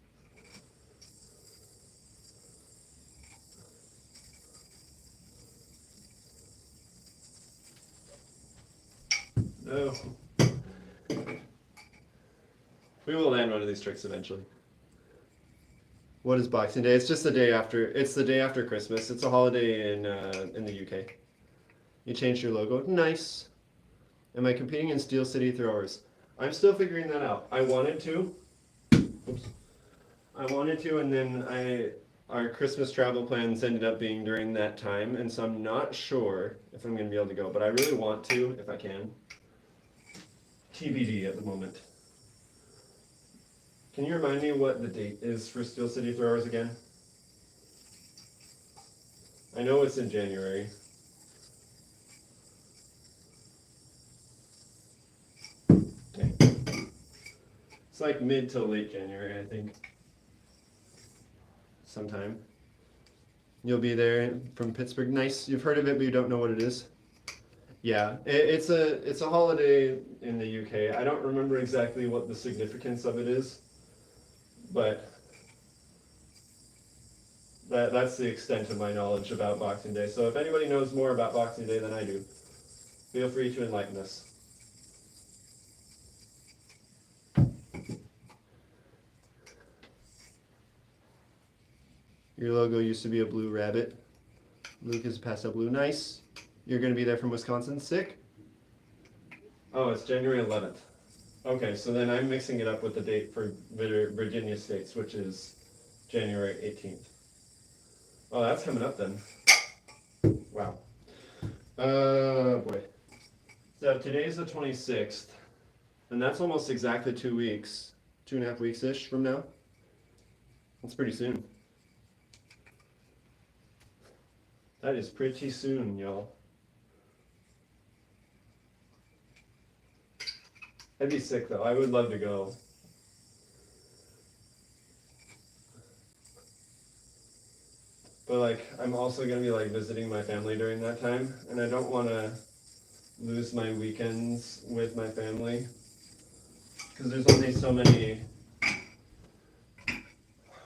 S1: No. We will land one of these tricks eventually. What is Boxing Day? It's just the day after. It's the day after Christmas. It's a holiday in the UK. You changed your logo. Nice. Am I competing in Steel City throwers? I'm still figuring that out. I wanted to. Oops. I wanted to, and then our Christmas travel plans ended up being during that time, and so I'm not sure if I'm going to be able to go, but I really want to if I can. TBD at the moment. Can you remind me what the date is for Steel City Throwers again? I know it's in January. Dang. It's like mid to late January, I think. Sometime. You'll be there from Pittsburgh. Nice. You've heard of it, but you don't know what it is. Yeah, it's a holiday in the UK. I don't remember exactly what the significance of it is, but that's the extent of my knowledge about Boxing Day. So if anybody knows more about Boxing Day than I do, feel free to enlighten us. Your logo used to be a blue rabbit. Luke is pastel blue. Nice. You're going to be there from Wisconsin. Sick. Oh, it's January 11th. Okay, so then I'm mixing it up with the date for Virginia States, which is January 18th. Oh, that's coming up then. Wow. Boy. So today's the 26th, and that's almost exactly 2 weeks, 2.5 weeks-ish from now. That's pretty soon. That is pretty soon, y'all. I'd be sick though. I would love to go. But like, I'm also gonna be like visiting my family during that time, and I don't want to lose my weekends with my family because there's only so many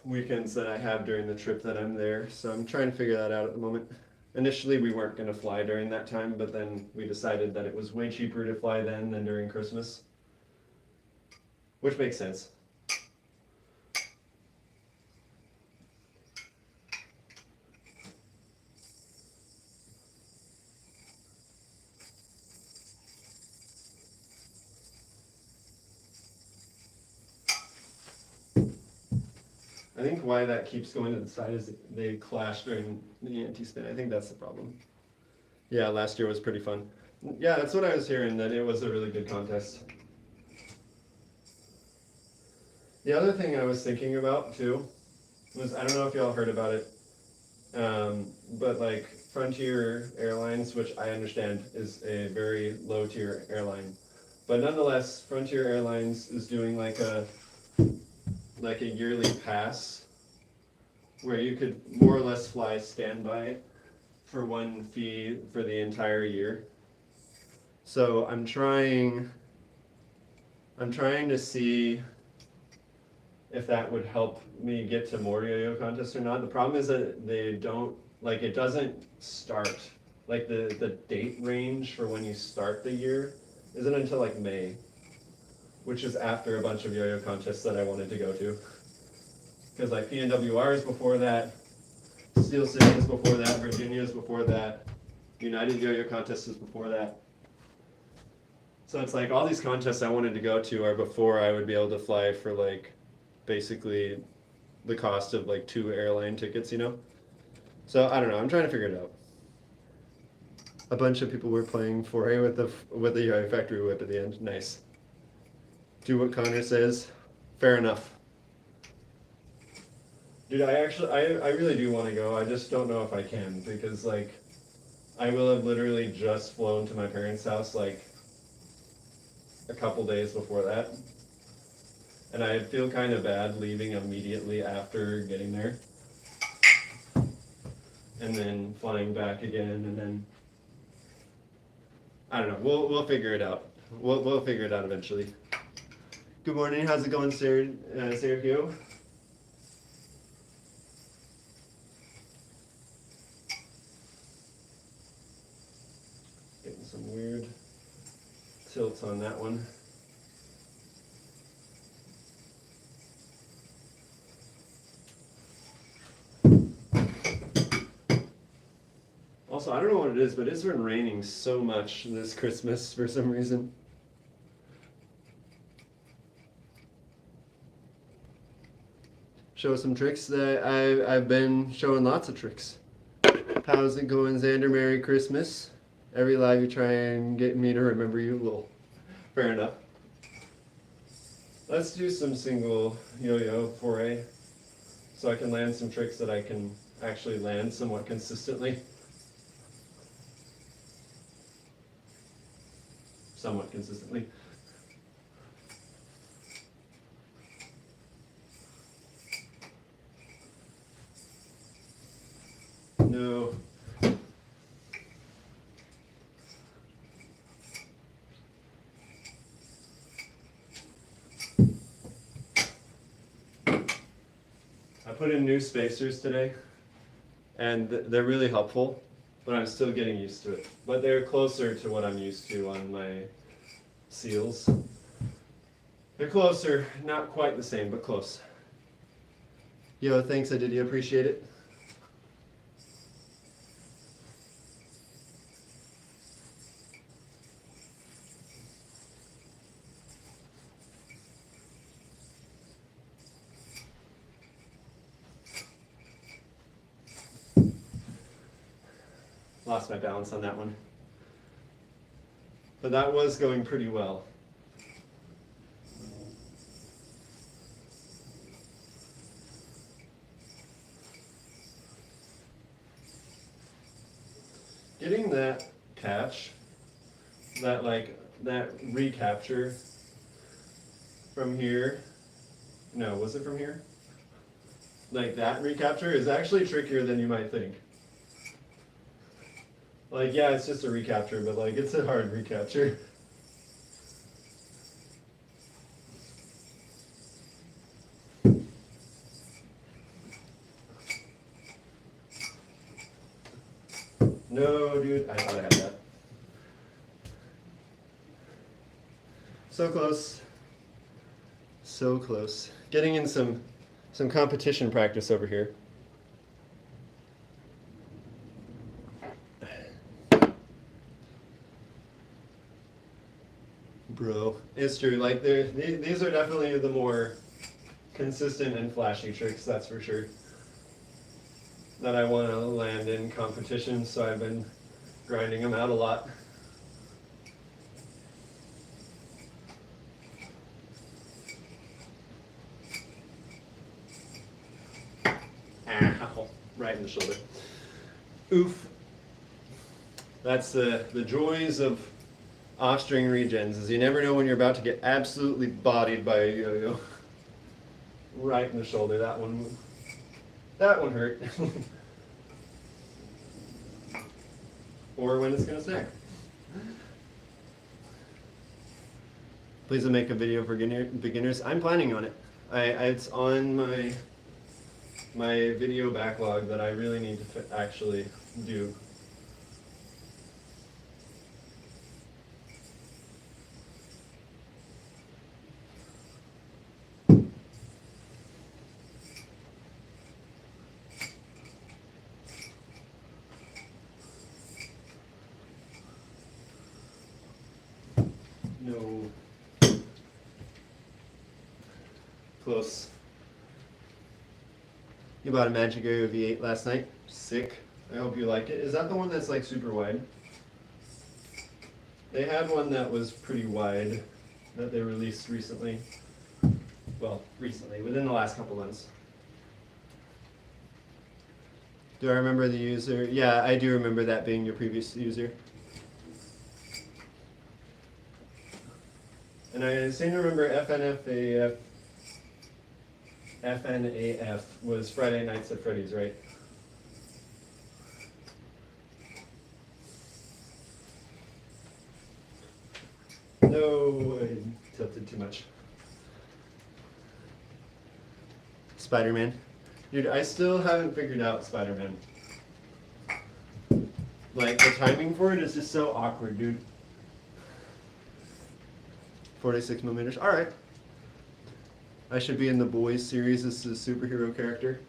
S1: weekends that I have during the trip that I'm there. So I'm trying to figure that out at the moment. Initially, we weren't gonna fly during that time, but then we decided that it was way cheaper to fly then than during Christmas. Which makes sense. I think why that keeps going to the side is they clash during the anti-spin. I think that's the problem. Yeah, last year was pretty fun. Yeah, that's what I was hearing, that it was a really good contest. The other thing I was thinking about too was, I don't know if y'all heard about it, but like Frontier Airlines, which I understand is a very low tier airline, but nonetheless, Frontier Airlines is doing like a yearly pass where you could more or less fly standby for one fee for the entire year. So I'm trying to see if that would help me get to more yo-yo contests or not. The problem is that they don't, like, it doesn't start, like the date range for when you start the year isn't until like May, which is after a bunch of yo-yo contests that I wanted to go to. Because like PNWR is before that, Steel City is before that, Virginia is before that, United Yo-Yo Contest is before that. So it's like all these contests I wanted to go to are before I would be able to fly for like basically the cost of like 2 airline tickets, you know? So I don't know, I'm trying to figure it out. A bunch of people were playing 4A with the Yo-Yo Factory Whip at the end. Nice. Do what Connor says. Fair enough. Dude, I really do want to go. I just don't know if I can because like I will have literally just flown to my parents' house like a couple days before that. And I feel kind of bad leaving immediately after getting there. And then flying back again, and then I don't know. We'll figure it out. We'll figure it out eventually. Good morning. How's it going, Sergio? Getting some weird tilts on that one. Also, I don't know what it is, but it's been raining so much this Christmas for some reason. Show some tricks that I've been showing lots of tricks. How's it going, Xander? Merry Christmas. Every live you try and get me to remember you. Lol. Fair enough. Let's do some single yo-yo foray so I can land some tricks that I can actually land somewhat consistently. Somewhat consistently. No. I put in new spacers today, and they're really helpful, but I'm still getting used to it. But they're closer to what I'm used to on my seals. They're closer, not quite the same, but close. Yo, thanks, I did. You appreciate it? Lost my balance on that one. But that was going pretty well. Getting that catch, that recapture from here, no, was it from here? Like that recapture is actually trickier than you might think. Like, yeah, it's just a recapture, but like, it's a hard recapture. No, dude, I thought I had that. So close. So close. Getting in some competition practice over here. Bro, it's true. Like, these are definitely the more consistent and flashy tricks, that's for sure, that I want to land in competition, so I've been grinding them out a lot. Ow, right in the shoulder. Oof. That's the joys of off-string regens, is you never know when you're about to get absolutely bodied by a yo-yo. Right in the shoulder, that one hurt. Or when it's gonna snag. Please make a video for beginners. I'm planning on it. It's on my video backlog that I really need to actually do. No. Close. You bought a Magic Area V8 last night? Sick. I hope you like it. Is that the one that's like super wide? They had one that was pretty wide that they released recently. Well, recently, within the last couple months. Do I remember the user? Yeah, I do remember that being your previous user. And I seem to remember FNFAF FNAF was Friday Nights at Freddy's, right? No, I tilted too much. Spider-Man. Dude, I still haven't figured out Spider-Man. Like, the timing for it is just so awkward, dude. 46 millimeters. Alright. I should be in the Boys series as a superhero character.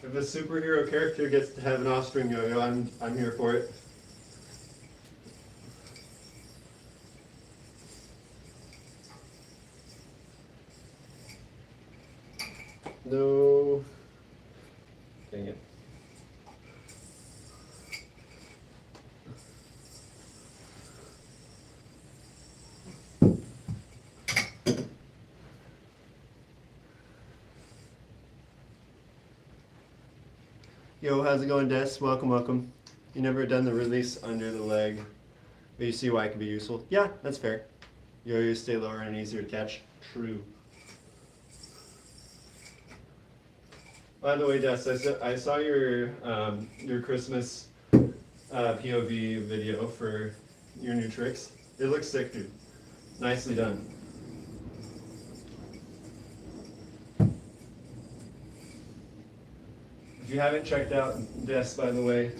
S1: If a superhero character gets to have an offspring yo-yo, I'm here for it. No. Dang it. Yo, how's it going, Des? Welcome, welcome. You never done the release under the leg, but you see why it can be useful. Yeah, that's fair. Yo-yos stay lower and easier to catch. True. By the way, Des, I saw your Christmas POV video for your new tricks. It looks sick, dude. Nicely done. If you haven't checked out Des, by the way,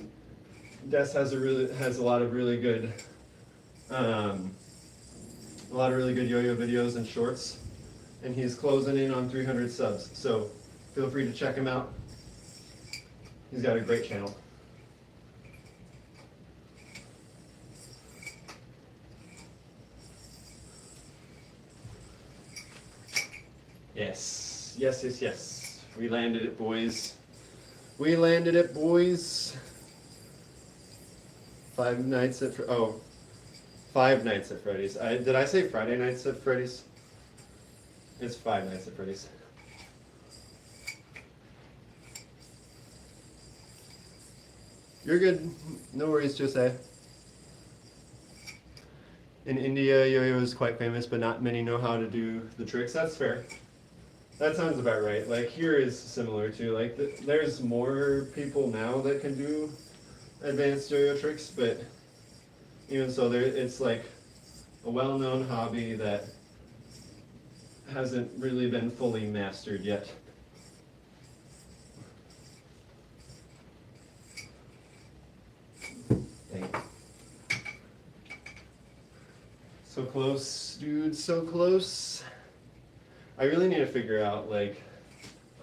S1: Des has a lot of really good yo-yo videos and shorts, and he's closing in on 300 subs. So feel free to check him out. He's got a great channel. Yes, yes, yes, yes. We landed it, boys. We landed it, boys. 5 nights at Five Nights at Freddy's. Did I say Friday Nights at Freddy's? It's 5 Nights at Freddy's. You're good. No worries, Jose. In India, yo-yo is quite famous, but not many know how to do the tricks. That's fair. That sounds about right. Like, here is similar to, like, there's more people now that can do advanced yo-yo tricks, but even so, it's like a well-known hobby that hasn't really been fully mastered yet. Dang it. So close, dude, so close. I really need to figure out, like,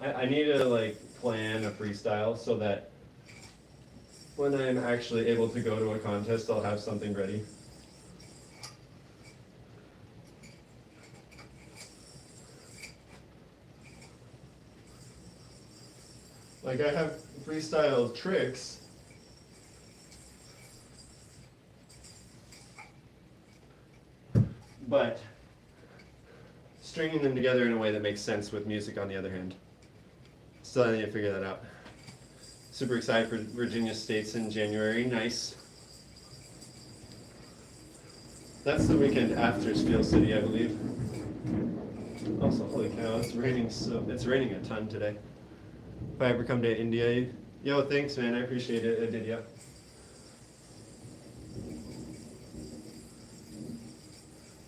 S1: I need to, like, plan a freestyle so that when I'm actually able to go to a contest, I'll have something ready. Like, I have freestyle tricks, but stringing them together in a way that makes sense with music on the other hand. Still, I need to figure that out. Super excited for Virginia State's in January. Nice. That's the weekend after Steel City, I believe. Also, holy cow, it's raining a ton today. If I ever come to India, yo, thanks, man. I appreciate it. I did, yeah.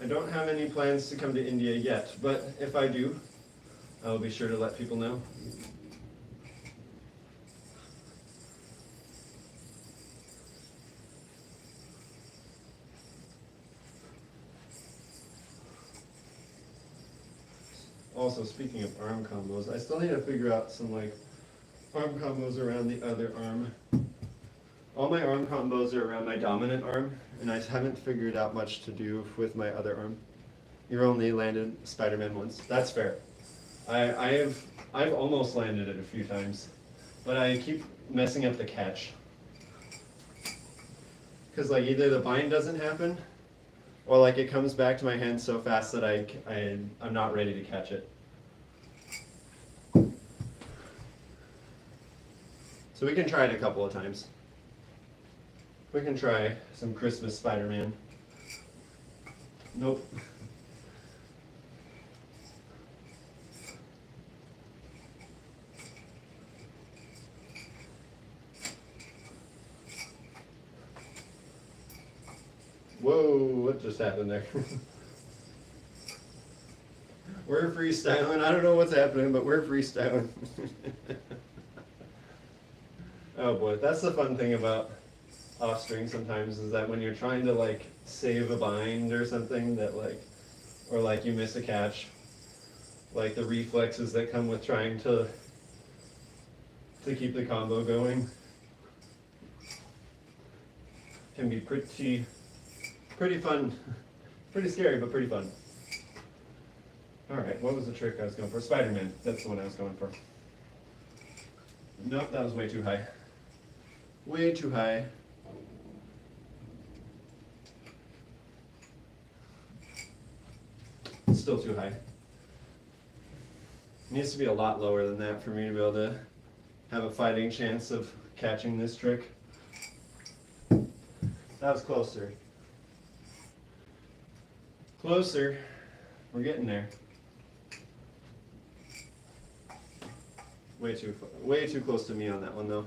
S1: I don't have any plans to come to India yet, but if I do, I'll be sure to let people know. Also, speaking of arm combos, I still need to figure out some, like, arm combos around the other arm. All my arm combos are around my dominant arm, and I haven't figured out much to do with my other arm. You've only landed Spider-Man once. That's fair. I've almost landed it a few times, but I keep messing up the catch. Because, like, either the bind doesn't happen, or, like, it comes back to my hand so fast that I'm not ready to catch it. So we can try it a couple of times. We can try some Christmas Spider-Man. Nope. What just happened there? We're freestyling. I don't know what's happening, but we're freestyling. Oh boy, that's the fun thing about off string sometimes, is that when you're trying to like save a bind or something that like, or like you miss a catch, like the reflexes that come with trying to keep the combo going can be pretty fun, pretty scary, but pretty fun. All right, what was the trick I was going for? Spider-Man, that's the one I was going for. Nope, that was way too high. Way too high. Still too high. Needs to be a lot lower than that for me to be able to have a fighting chance of catching this trick. That was closer. Closer. We're getting there. Way too close to me on that one though.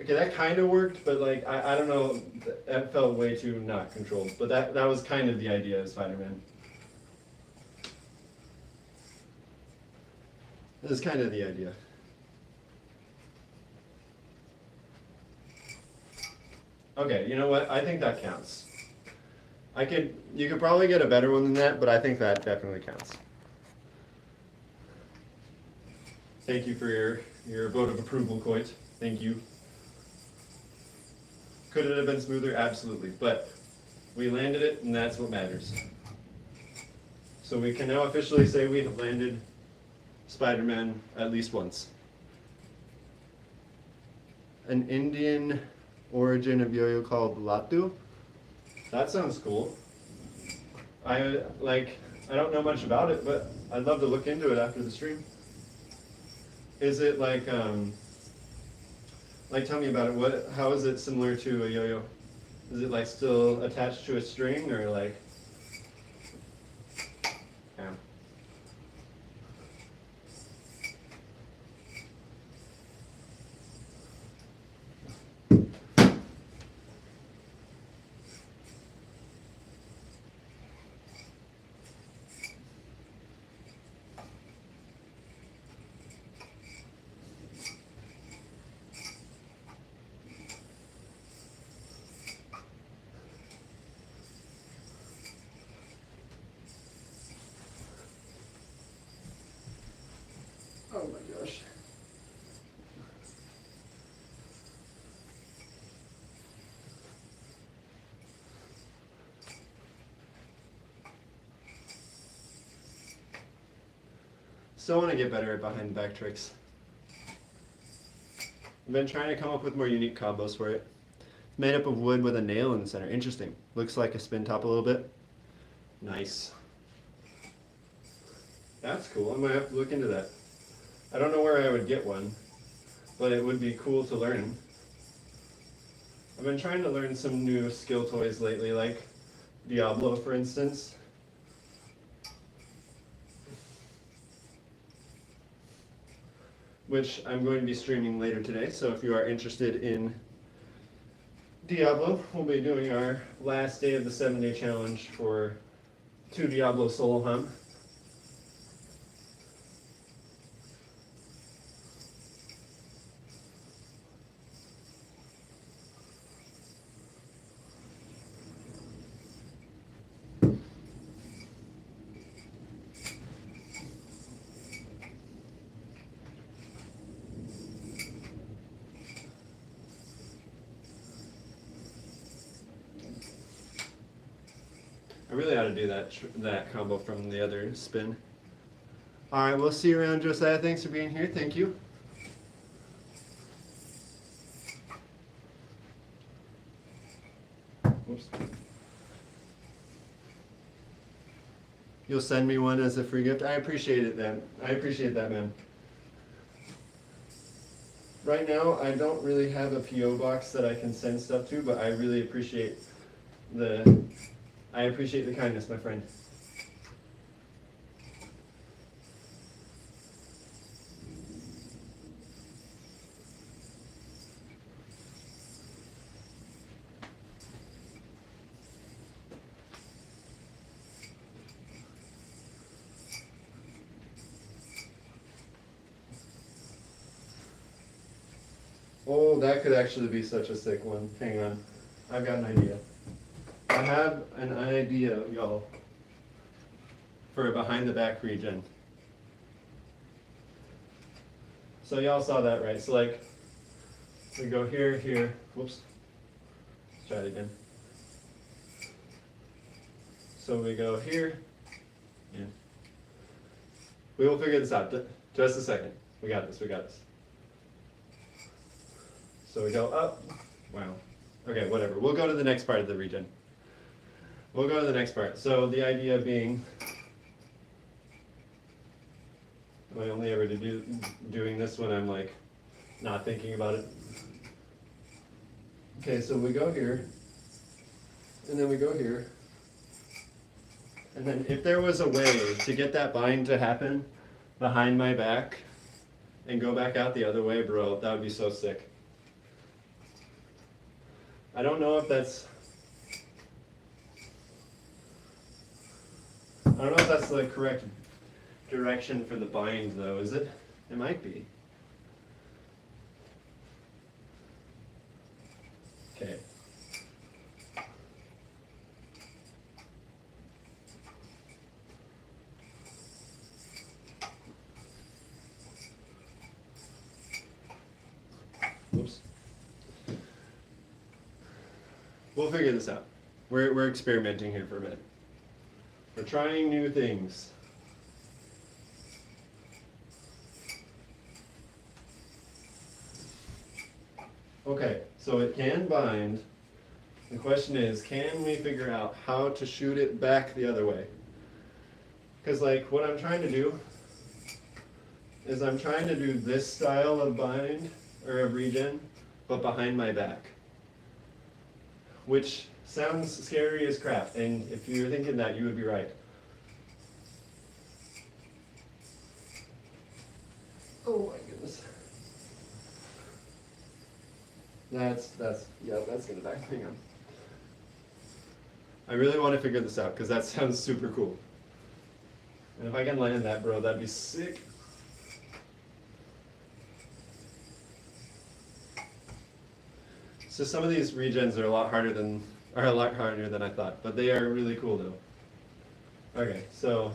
S1: Okay, that kind of worked, but like I don't know, that felt way too not controlled. But that was kind of the idea of Spider-Man. This is kind of the idea. Okay, you know what? I think that counts. You could probably get a better one than that, but I think that definitely counts. Thank you for your vote of approval, Coit. Thank you. Could it have been smoother? Absolutely. But we landed it, and that's what matters. So we can now officially say we have landed Spider-Man at least once. An Indian origin of yo-yo called Latu? That sounds cool. I don't know much about it, but I'd love to look into it after the stream. Is it like tell me about it. How is it similar to a yo-yo? Is it like still attached to a string or like? Yeah. Oh my gosh. Still want to get better at behind the back tricks. I've been trying to come up with more unique combos for it. It's made up of wood with a nail in the center. Interesting. Looks like a spin top a little bit. Nice. That's cool. I might have to look into that. I don't know where I would get one, but it would be cool to learn. I've been trying to learn some new skill toys lately, like Diablo, for instance. Which I'm going to be streaming later today, so if you are interested in Diablo, we'll be doing our last day of the 7-day challenge for 2 Diablo solo hum. I really ought to do that combo from the other spin. All right, we'll see you around, Josiah. Thanks for being here. Thank you. Oops. You'll send me one as a free gift. I appreciate it, then. I appreciate that, man. Right now, I don't really have a PO box that I can send stuff to, but I really appreciate the kindness, my friend. Oh, that could actually be such a sick one. Hang on. I've got an idea. I have an idea, y'all, for a behind the back regen. So y'all saw that, right? So like, we go here, here, whoops. Let's try it again. So we go here, yeah. We will figure this out. Just a second. We got this, we got this. So we go up. Wow. Okay, whatever. We'll go to the next part of the regen. We'll go to the next part. So the idea being, am I only ever doing this when I'm like not thinking about it? Okay, so we go here, and then we go here, and then if there was a way to get that bind to happen behind my back and go back out the other way, bro, that would be so sick. I don't know if that's the correct direction for the bind though, is it? It might be. Okay. Whoops. We'll figure this out. We're experimenting here for a minute. We're trying new things. Okay, so it can bind. The question is, can we figure out how to shoot it back the other way? Because like what I'm trying to do is I'm trying to do this style of bind or of regen, but behind my back. Which sounds scary as crap, and if you're thinking that, you would be right. Oh my goodness. That's gonna die. Hang on. I really want to figure this out because that sounds super cool. And if I can land that, bro, that'd be sick. So some of these regens are a lot harder than I thought, but they are really cool though. Okay, so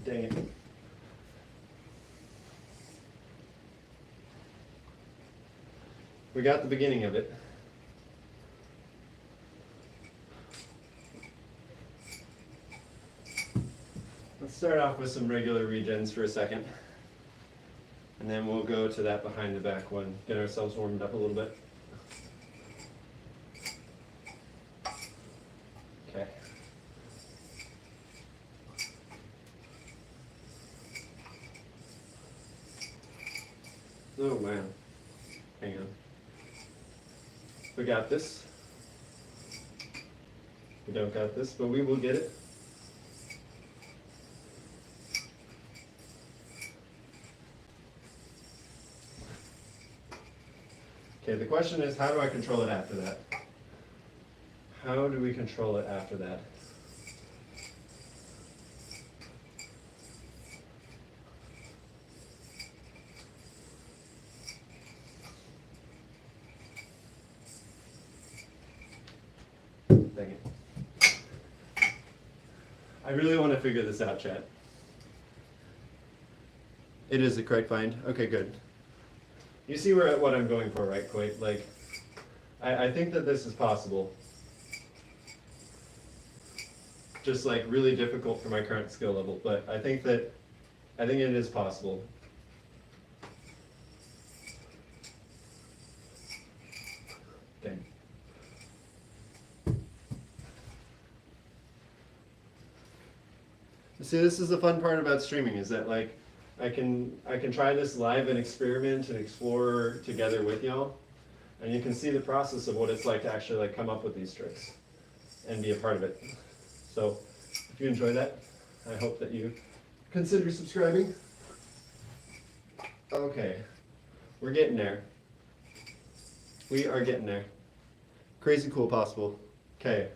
S1: dang it. We got the beginning of it. Let's start off with some regular regens for a second. And then we'll go to that behind the back one, get ourselves warmed up a little bit. Okay. Oh man. Hang on. We got this. We don't got this, but we will get it. Okay, the question is, how do I control it after that? How do we control it after that? Dang it. I really want to figure this out, chat. It is the correct bind? Okay, good. You see what I'm going for, right, Quake? Like, I think that this is possible. Just like really difficult for my current skill level, but I think it is possible. Dang. See, this is the fun part about streaming, is that like I can try this live and experiment and explore together with y'all, and you can see the process of what it's like to actually like come up with these tricks and be a part of it. So if you enjoy that, I hope that you consider subscribing. Okay, we're getting there. We are getting there. Crazy cool possible. Okay,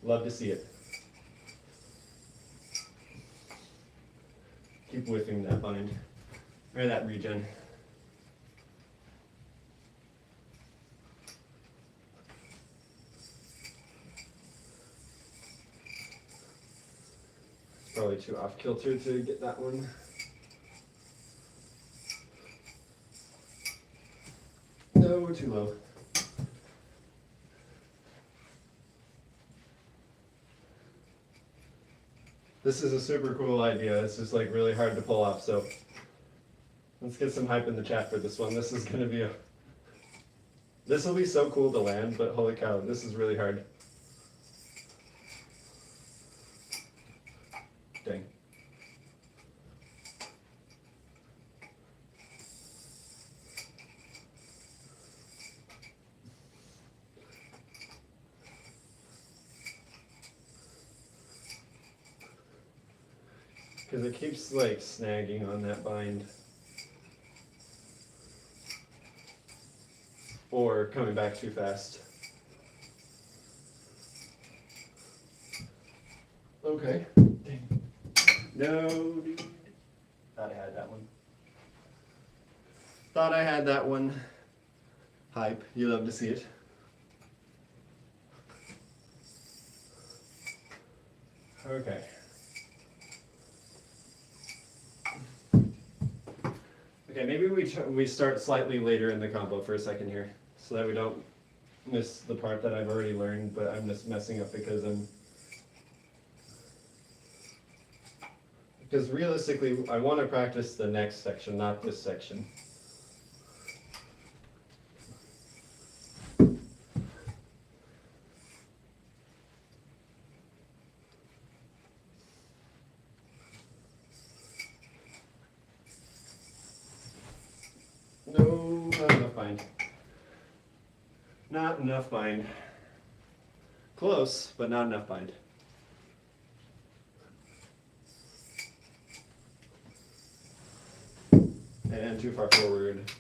S1: love to see it. Keep whiffing that bind, or that regen. It's probably too off kilter to get that one. No, too low. This is a super cool idea. It's just like really hard to pull off, so let's get some hype in the chat for this one. This is gonna be this will be so cool to land, but holy cow, this is really hard. Dang. Because it keeps like snagging on that bind. Or coming back too fast. Okay. Dang. No, dude. Thought I had that one. Thought I had that one. Hype. You love to see it. Okay. Okay, maybe we start slightly later in the combo for a second here, so that we don't miss the part that I've already learned, but I'm just messing up because realistically, I want to practice the next section, not this section. No, not enough bind. Not enough bind. Close, but not enough bind. And too far forward.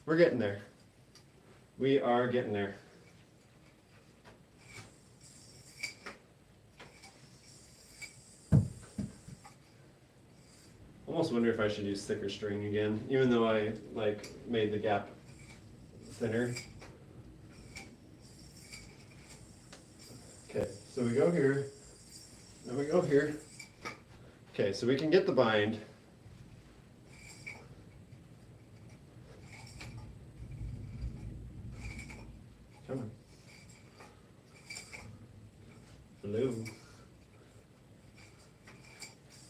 S1: We're getting there. We are getting there. Almost wonder if I should use thicker string again, even though I like made the gap thinner. Okay, so we go here, then we go here. Okay, so we can get the bind. Come on. Hello.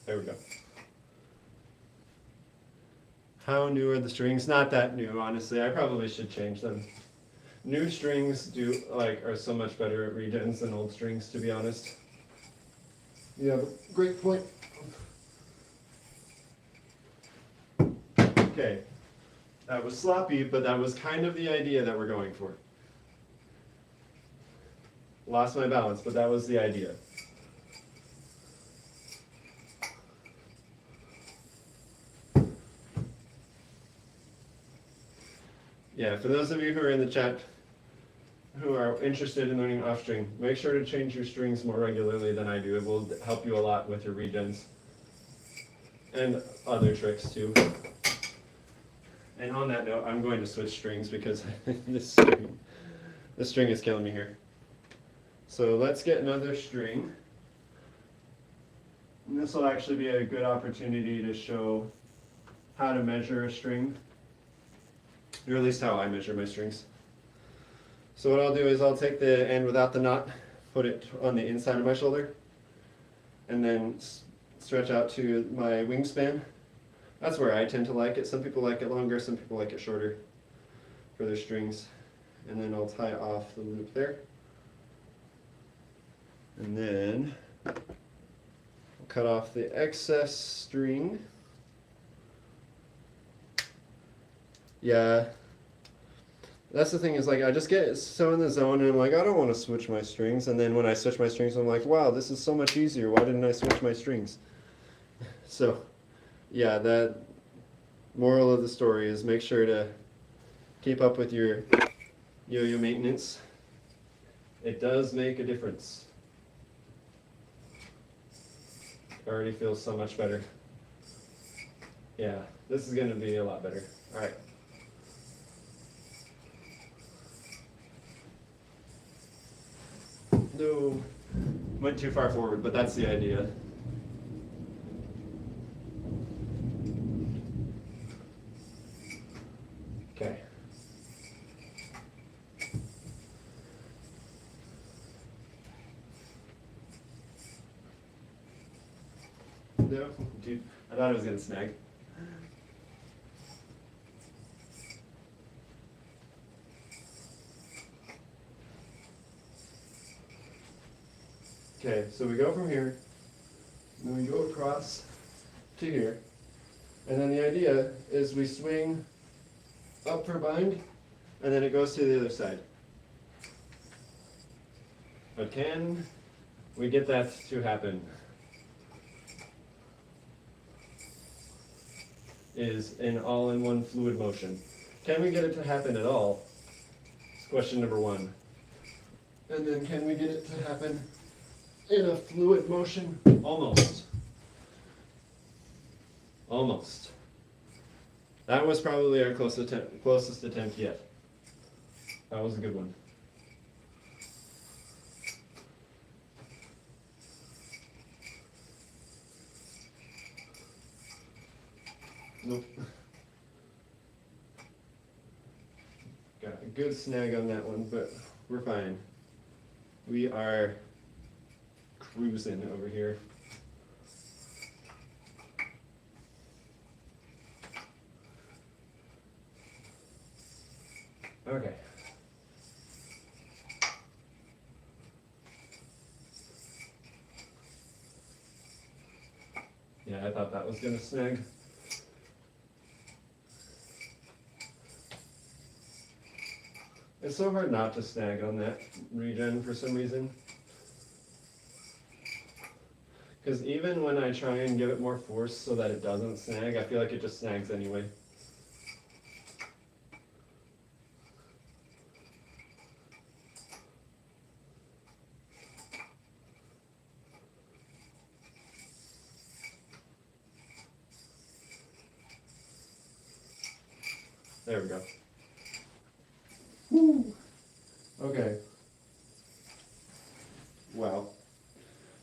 S1: There we go. How new are the strings? Not that new, honestly. I probably should change them. New strings are so much better at regens than old strings, to be honest. You have a great point. Okay, that was sloppy, but that was kind of the idea that we're going for. Lost my balance, but that was the idea. Yeah, for those of you who are in the chat who are interested in learning off string, make sure to change your strings more regularly than I do. It will help you a lot with your regens and other tricks too. And on that note, I'm going to switch strings because this string is killing me here. So let's get another string. And this will actually be a good opportunity to show how to measure a string. Or at least how I measure my strings. So what I'll do is I'll take the end without the knot, put it on the inside of my shoulder, and then stretch out to my wingspan. That's where I tend to like it. Some people like it longer, some people like it shorter for their strings. And then I'll tie off the loop there. And then I'll cut off the excess string. Yeah, that's the thing is like I just get so in the zone and I'm like, I don't want to switch my strings. And then when I switch my strings, I'm like, wow, this is so much easier. Why didn't I switch my strings? So yeah, that moral of the story is make sure to keep up with your yo-yo maintenance. It does make a difference. Already feels so much better. Yeah, this is gonna be a lot better. All right. No, went too far forward, but that's the idea. Okay. No, dude, I thought it was gonna snag. Okay, so we go from here, and then we go across to here, and then the idea is we swing up for bind, and then it goes to the other side. But can we get that to happen? Is in all-in-one fluid motion. Can we get it to happen at all? It's question number one. And then can we get it to happen in a fluid motion? Almost. Almost. That was probably our closest attempt yet. That was a good one. Nope. Got a good snag on that one, but we're fine. We are cruising over here. Okay. Yeah, I thought that was gonna snag. It's so hard not to snag on that regen for some reason. Because even when I try and give it more force so that it doesn't snag, I feel like it just snags anyway. There we go. Woo. Okay. Wow.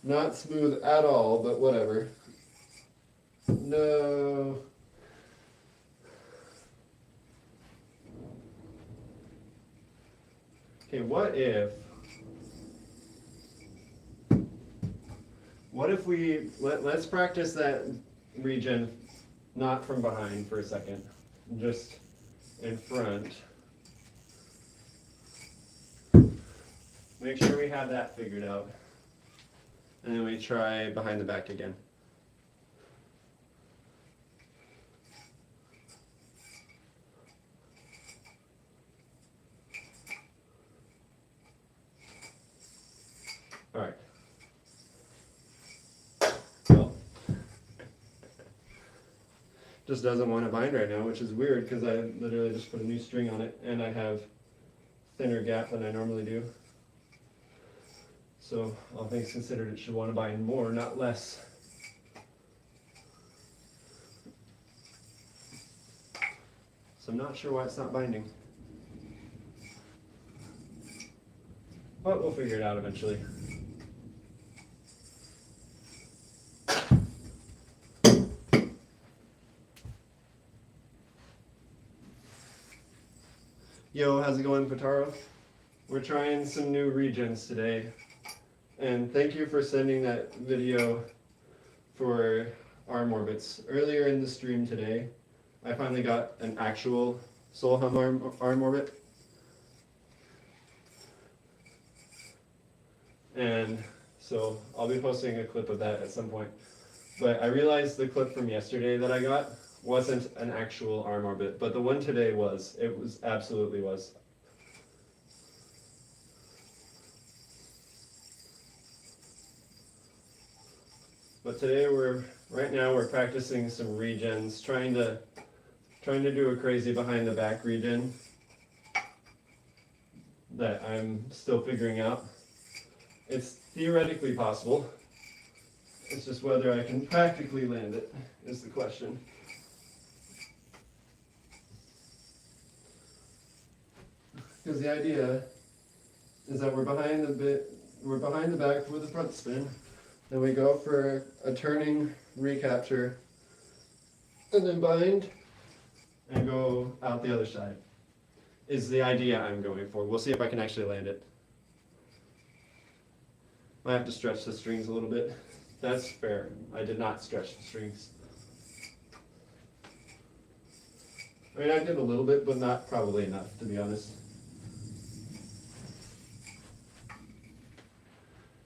S1: Not smooth at all, but whatever. No. Okay, what if we, let's practice that regen not from behind for a second, just in front. Make sure we have that figured out. And then we try behind the back again. All right. Well, just doesn't want to bind right now, which is weird because I literally just put a new string on it and I have thinner gap than I normally do. So all things considered, it should want to bind more, not less. So I'm not sure why it's not binding. But we'll figure it out eventually. Yo, how's it going, Pataro? We're trying some new regens today. And thank you for sending that video for arm orbits. Earlier in the stream today, I finally got an actual soul hum arm orbit. And so I'll be posting a clip of that at some point. But I realized the clip from yesterday that I got wasn't an actual arm orbit, but the one today was. It was absolutely was. But today right now we're practicing some regens, trying to do a crazy behind the back regen that I'm still figuring out. It's theoretically possible. It's just whether I can practically land it is the question. Because the idea is that we're behind the back for the front spin, then we go for a turning recapture, and then bind and go out the other side. Is the idea I'm going for. We'll see if I can actually land it. Might have to stretch the strings a little bit. That's fair. I did not stretch the strings. I mean, I did a little bit, but not probably enough, to be honest.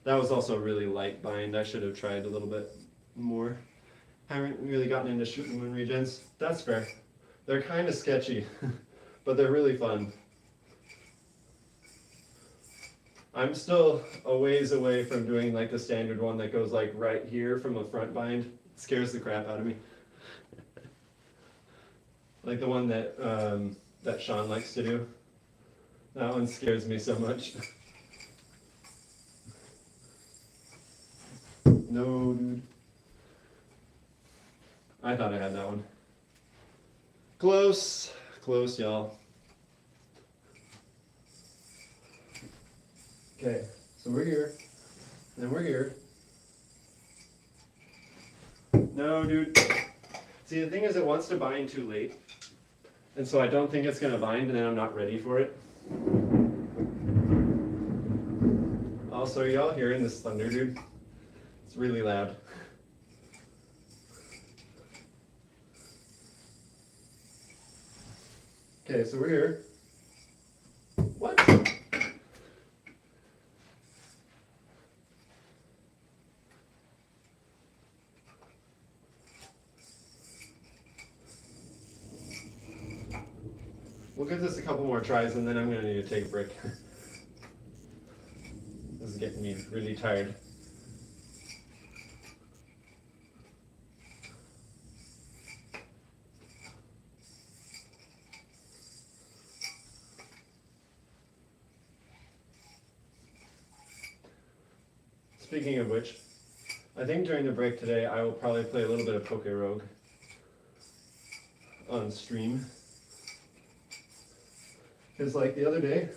S1: That was also a really light bind. I should have tried a little bit more. Haven't really gotten into shooting moon regens. That's fair. They're kind of sketchy, but they're really fun. I'm still a ways away from doing like the standard one that goes like right here from the front bind. It scares the crap out of me. Like the one that that Sean likes to do. That one scares me so much. No, dude. I thought I had that one. Close, close, y'all. Okay, so we're here, and we're here. No, dude. See, the thing is it wants to bind too late. And so I don't think it's going to bind, and then I'm not ready for it. Also, are y'all hearing this thunder, dude? It's really loud. Okay, so we're here. What? We'll give this a couple more tries and then I'm going to need to take a break. This is getting me really tired. Speaking of which, I think during the break today I will probably play a little bit of PokeRogue on stream. Because like the other day,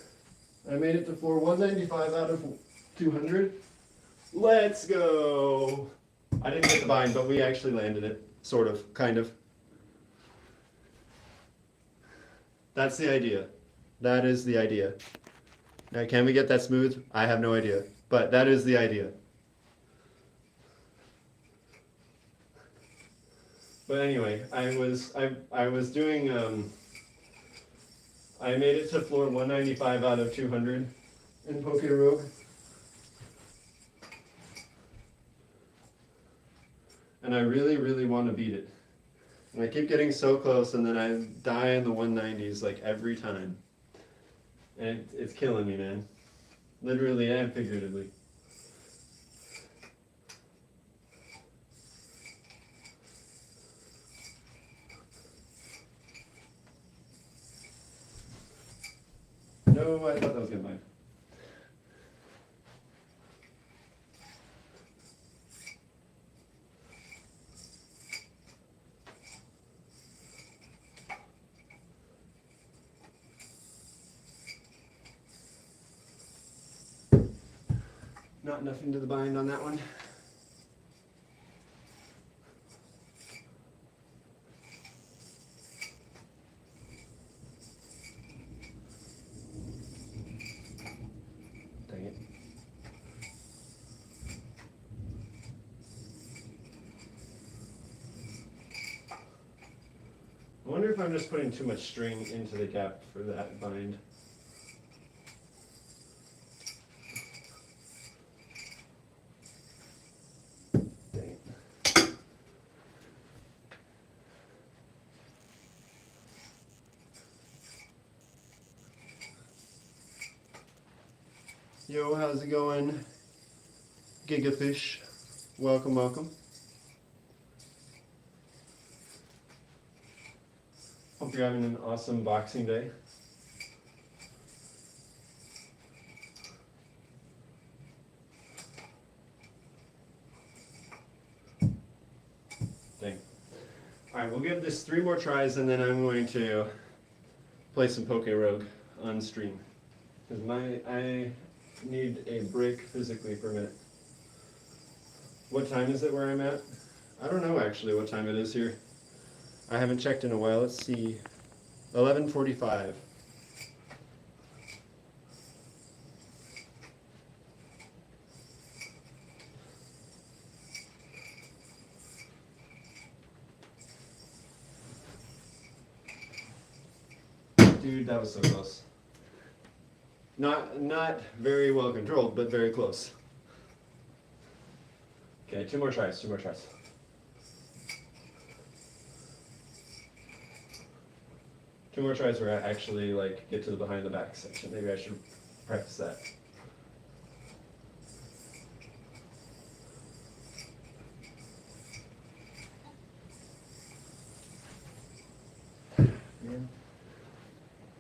S1: I made it to floor 195 out of 200. Let's go! I didn't get the bind, but we actually landed it. Sort of, kind of. That's the idea. That is the idea. Now, can we get that smooth? I have no idea. But that is the idea. But anyway, I was doing I made it to floor 195 out of 200 in PokeRogue. And I really, really want to beat it. And I keep getting so close and then I die in the 190s like every time. And it's killing me, man. Literally and figuratively. No, I thought that was going to bind. Not enough into the bind on that one. Dang it. I wonder if I'm just putting too much string into the gap for that bind. Yo, how's it going? Gigafish. Welcome, welcome. Hope you're having an awesome Boxing Day. Dang. Alright, we'll give this 3 more tries and then I'm going to play some PokeRogue on stream. Because I need a break physically for a minute. What time is it where I'm at? I don't know actually what time it is here. I haven't checked in a while. Let's see. 11:45. Dude, that was so close. Not very well controlled, but very close. Okay, 2 more tries, 2 more tries. Two more tries where I actually like get to the behind the back section. Maybe I should practice that.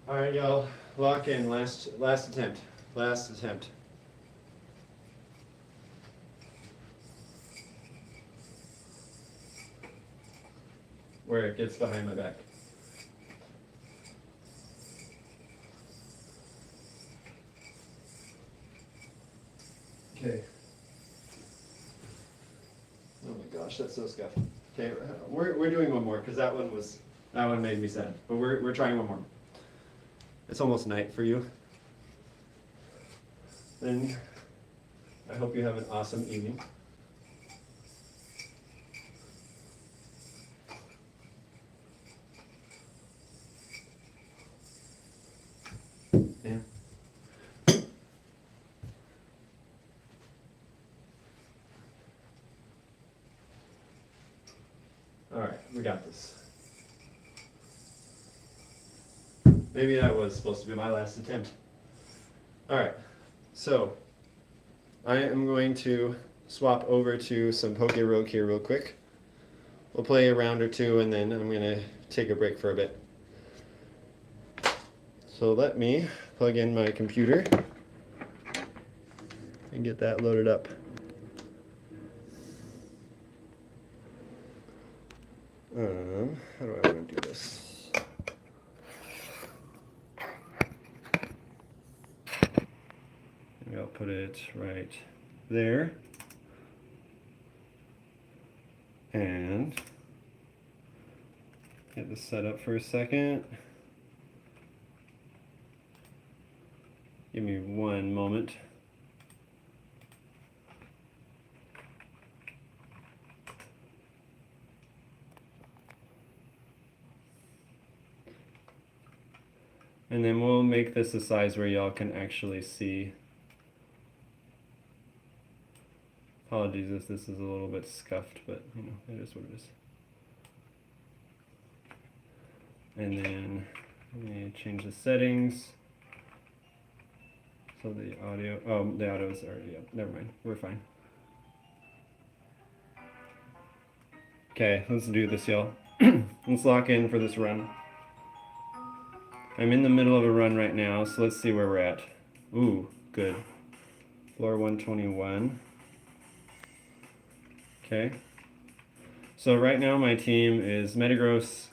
S1: All right, y'all, lock in. Last attempt. Last attempt. Where it gets behind my back. Okay. Oh my gosh, that's so scuffed. Okay, we're doing one more because that one made me sad. But we're trying one more. It's almost night for you. And I hope you have an awesome evening. Yeah. All right, we got this. Maybe that was supposed to be my last attempt. All right, so I am going to swap over to some PokeRogue here real quick. We'll play a round or two and then I'm going to take a break for a bit. So let me plug in my computer and get that loaded up. How do I want to do this? Maybe I'll put it right there. And get this set up for a second. Give me one moment. And then we'll make this a size where y'all can actually see. Apologies if this is a little bit scuffed, but you know, it is what it is. And then let me change the settings. So the audio is already up. Never mind, we're fine. Okay, let's do this, y'all. Let's lock in for this run. I'm in the middle of a run right now, so let's see where we're at. Ooh, good. Floor 121. Okay. So right now my team is Metagross,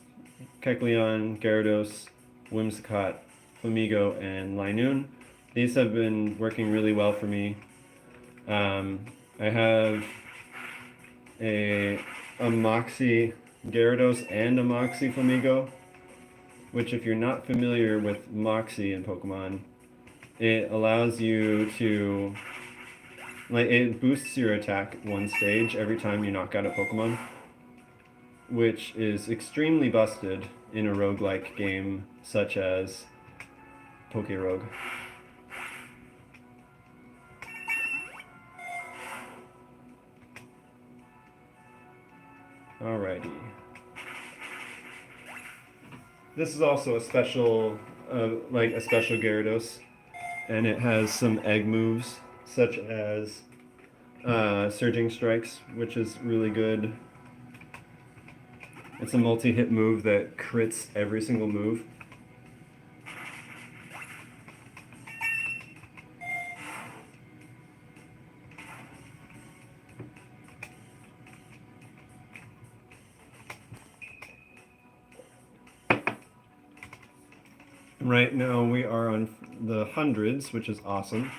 S1: Kecleon, Gyarados, Whimsicott, Flamigo, and Linoon. These have been working really well for me. I have a Moxie Gyarados and a Moxie Flamigo, which if you're not familiar with Moxie in Pokemon, it allows you to, like, it boosts your attack 1 stage every time you knock out a Pokemon, which is extremely busted in a roguelike game such as PokeRogue. Alrighty. This is also a special, a special Gyarados, and it has some egg moves, such as Surging Strikes, which is really good. It's a multi-hit move that crits every single move. Right now we are on the hundreds, which is awesome.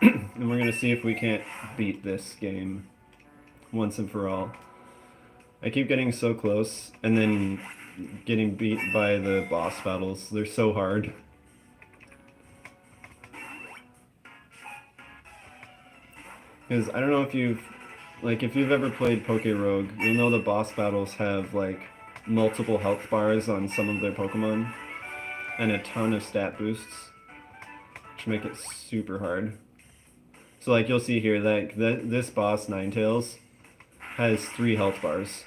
S1: And we're gonna see if we can't beat this game once and for all. I keep getting so close and then getting beat by the boss battles. They're so hard. Because I don't know if you've ever played PokeRogue, you'll know the boss battles have like multiple health bars on some of their Pokemon and a ton of stat boosts, which make it super hard. So like you'll see here that this boss, Ninetales, has 3 health bars.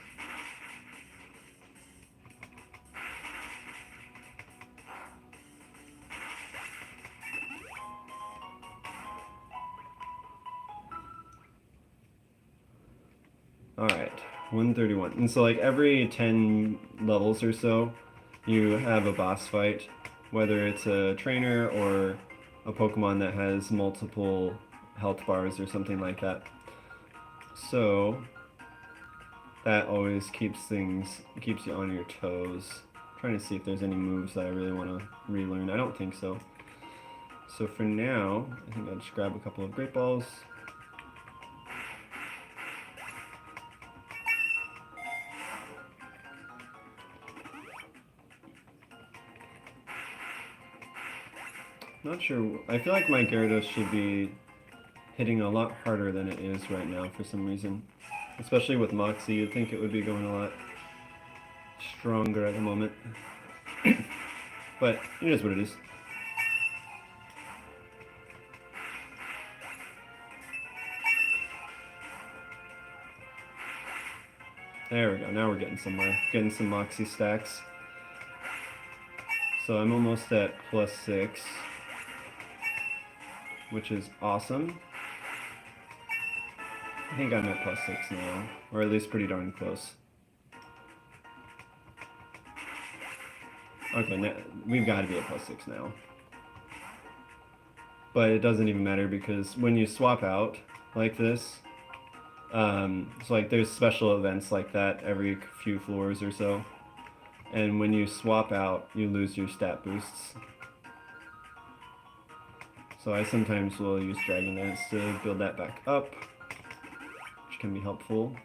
S1: Alright, 131. And so like every 10 levels or so, you have a boss fight, whether it's a trainer or a Pokemon that has multiple health bars or something like that. So that always keeps you on your toes. I'm trying to see if there's any moves that I really want to relearn. I don't think so. So for now, I think I'll just grab a couple of Great Balls. Not sure. I feel like my Gyarados should be hitting a lot harder than it is right now for some reason. Especially with Moxie, you'd think it would be going a lot stronger at the moment. But it is what it is. There we go, now we're getting somewhere. Getting some Moxie stacks. So I'm almost at +6. Which is awesome. I think I'm at +6 now, or at least pretty darn close. Okay, now, we've got to be at +6 now. But it doesn't even matter because when you swap out like this, so like there's special events like that every few floors or so. And when you swap out, you lose your stat boosts. So I sometimes will use Dragon Dance to build that back up, which can be helpful.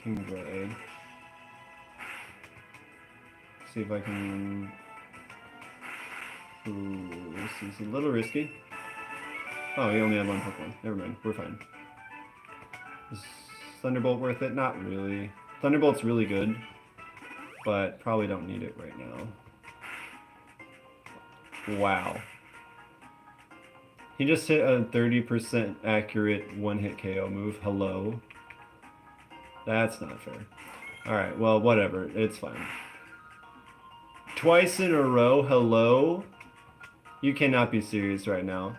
S1: Kingray. See if I can... Ooh, this is a little risky. Oh, you only have 1 Pokemon. Never mind, we're fine. Is Thunderbolt worth it? Not really. Thunderbolt's really good, but probably don't need it right now. Wow. He just hit a 30% accurate one-hit KO move. Hello? That's not fair. Alright, well, whatever. It's fine. Twice in a row? Hello? You cannot be serious right now.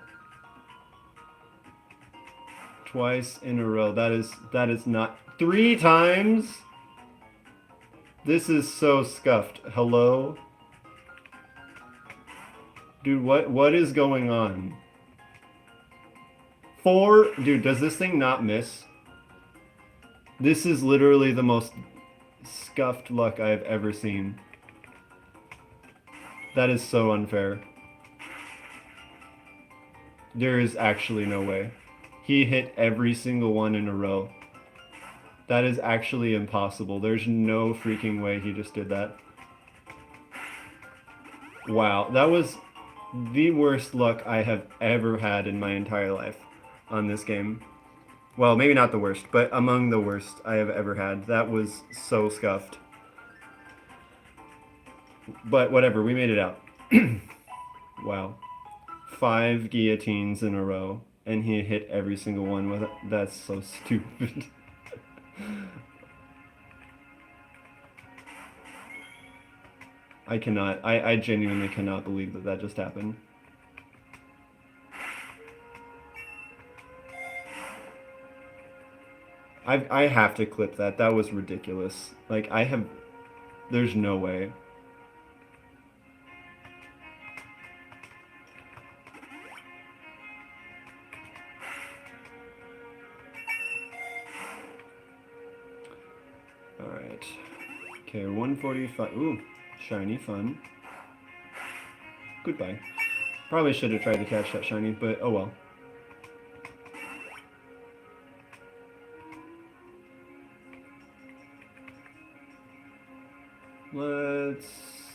S1: Twice in a row. That is not... 3 times? This is so scuffed. Hello? Dude, what is going on? 4? Dude, does this thing not miss? This is literally the most scuffed luck I've ever seen. That is so unfair. There is actually no way. He hit every single one in a row. That is actually impossible. There's no freaking way he just did that. Wow, that was the worst luck I have ever had in my entire life on this game. Well, maybe not the worst, but among the worst I have ever had. That was so scuffed. But whatever, we made it out. Wow. 5 guillotines in a row, and he hit every single one with it. That's so stupid. I genuinely cannot believe that just happened. I have to clip that. That was ridiculous. Like, there's no way. Alright. Okay, 145. Ooh, shiny, fun. Goodbye. Probably should have tried to catch that shiny, but oh well.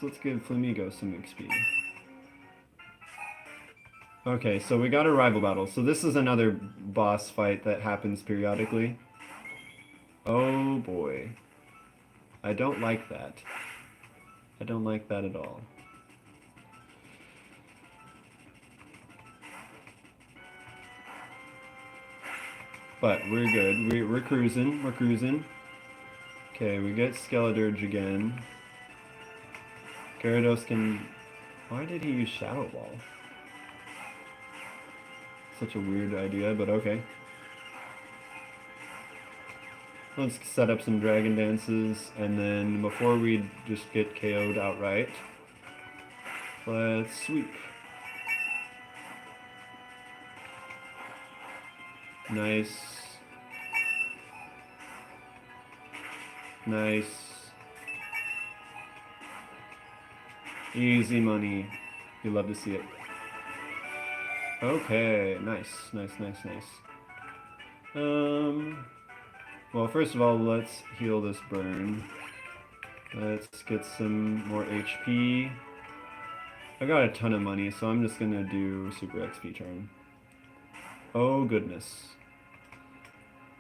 S1: Let's give Flamigo some XP. Okay, so we got a rival battle. So this is another boss fight that happens periodically. Oh boy. I don't like that. I don't like that at all. But we're good. We're cruising. We're cruising. Okay, we get Skeledirge again. Gyarados can... Why did he use Shadow Ball? Such a weird idea, but okay. Let's set up some Dragon Dances, and then before we just get KO'd outright, let's sweep. Nice. Nice. Easy money. You love to see it. Okay, nice, nice, nice, nice. Well, first of all, let's heal this burn. Let's get some more HP. I got a ton of money, so I'm just gonna do Super XP turn. Oh goodness.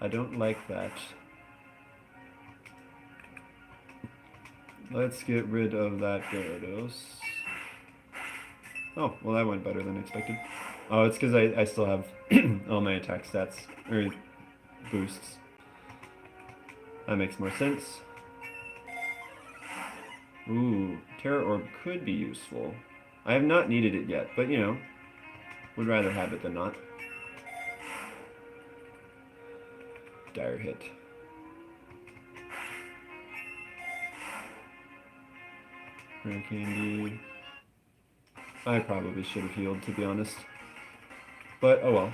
S1: I don't like that. Let's get rid of that Gyarados. Oh, well that went better than expected. Oh, it's because I still have all my attack stats, or boosts. That makes more sense. Ooh, Terra Orb could be useful. I have not needed it yet, but you know, would rather have it than not. Dire hit. Rare candy. I probably should have healed, to be honest. But, oh well.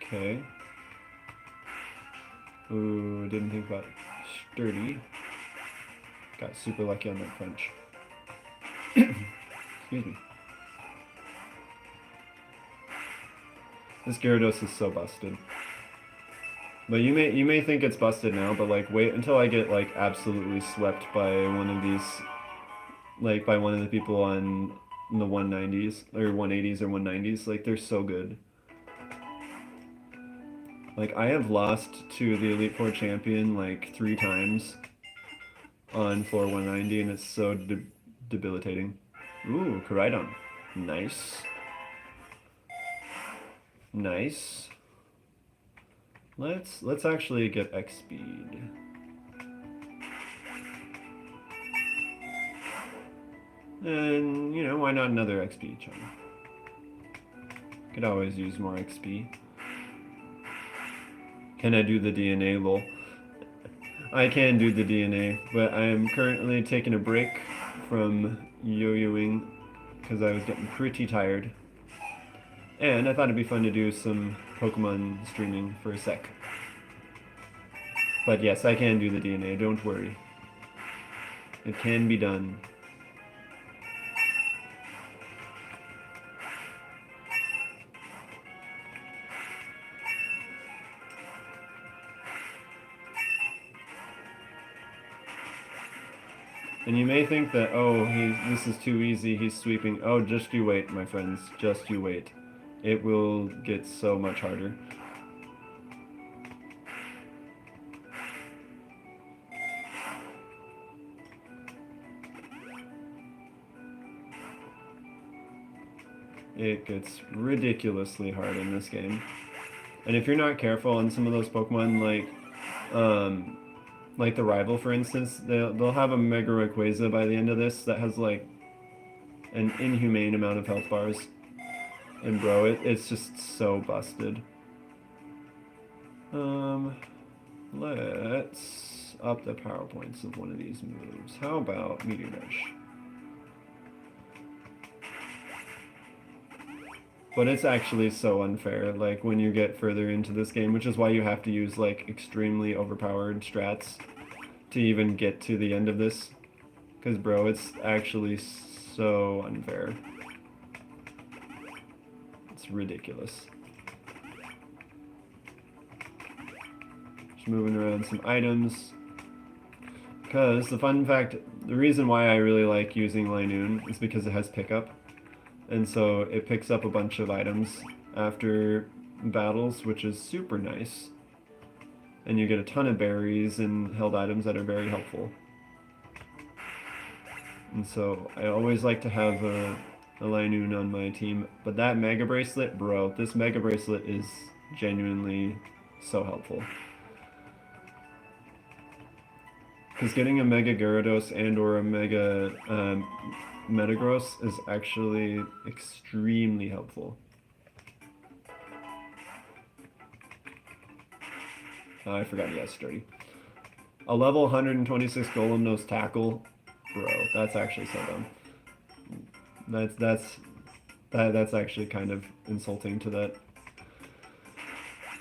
S1: Okay. Ooh, didn't think about sturdy. Got super lucky on that crunch. Excuse me. This Gyarados is so busted. But you may think it's busted now, but like wait until I get like absolutely swept by one of these, like by one of the people on the 190s or 180s or 190s. Like they're so good. Like I have lost to the Elite Four champion like 3 times on floor 190, and it's so debilitating. Ooh, Koraidon. Nice. Nice. Let's actually get X speed. And you know, why not another XP charm? Could always use more XP. Can I do the DNA, lol? I can do the DNA, but I am currently taking a break from yo-yoing because I was getting pretty tired. And I thought it'd be fun to do some Pokemon streaming for a sec. But yes, I can do the DNA, don't worry. It can be done. And you may think that, oh, this is too easy, he's sweeping. Oh, just you wait, my friends. Just you wait. It will get so much harder. It gets ridiculously hard in this game. And if you're not careful on some of those Pokemon, like the rival, for instance, they'll have a Mega Rayquaza by the end of this that has like an inhumane amount of health bars. And bro, it's just so busted. Let's up the power points of one of these moves. How about Meteor Dash? But it's actually so unfair, like, when you get further into this game, which is why you have to use, like, extremely overpowered strats to even get to the end of this. Because, bro, it's actually so unfair. It's ridiculous. Just moving around some items. Because, the fun fact, the reason why I really like using Linoon is because it has pickup. And so it picks up a bunch of items after battles, which is super nice. And you get a ton of berries and held items that are very helpful. And so I always like to have a Linoon on my team. But that Mega Bracelet, bro, this Mega Bracelet is genuinely so helpful. Because getting a Mega Gyarados and or a Mega Metagross is actually extremely helpful. I forgot he has sturdy. A level 126 Golem knows tackle, bro. That's actually so dumb. That's actually kind of insulting to that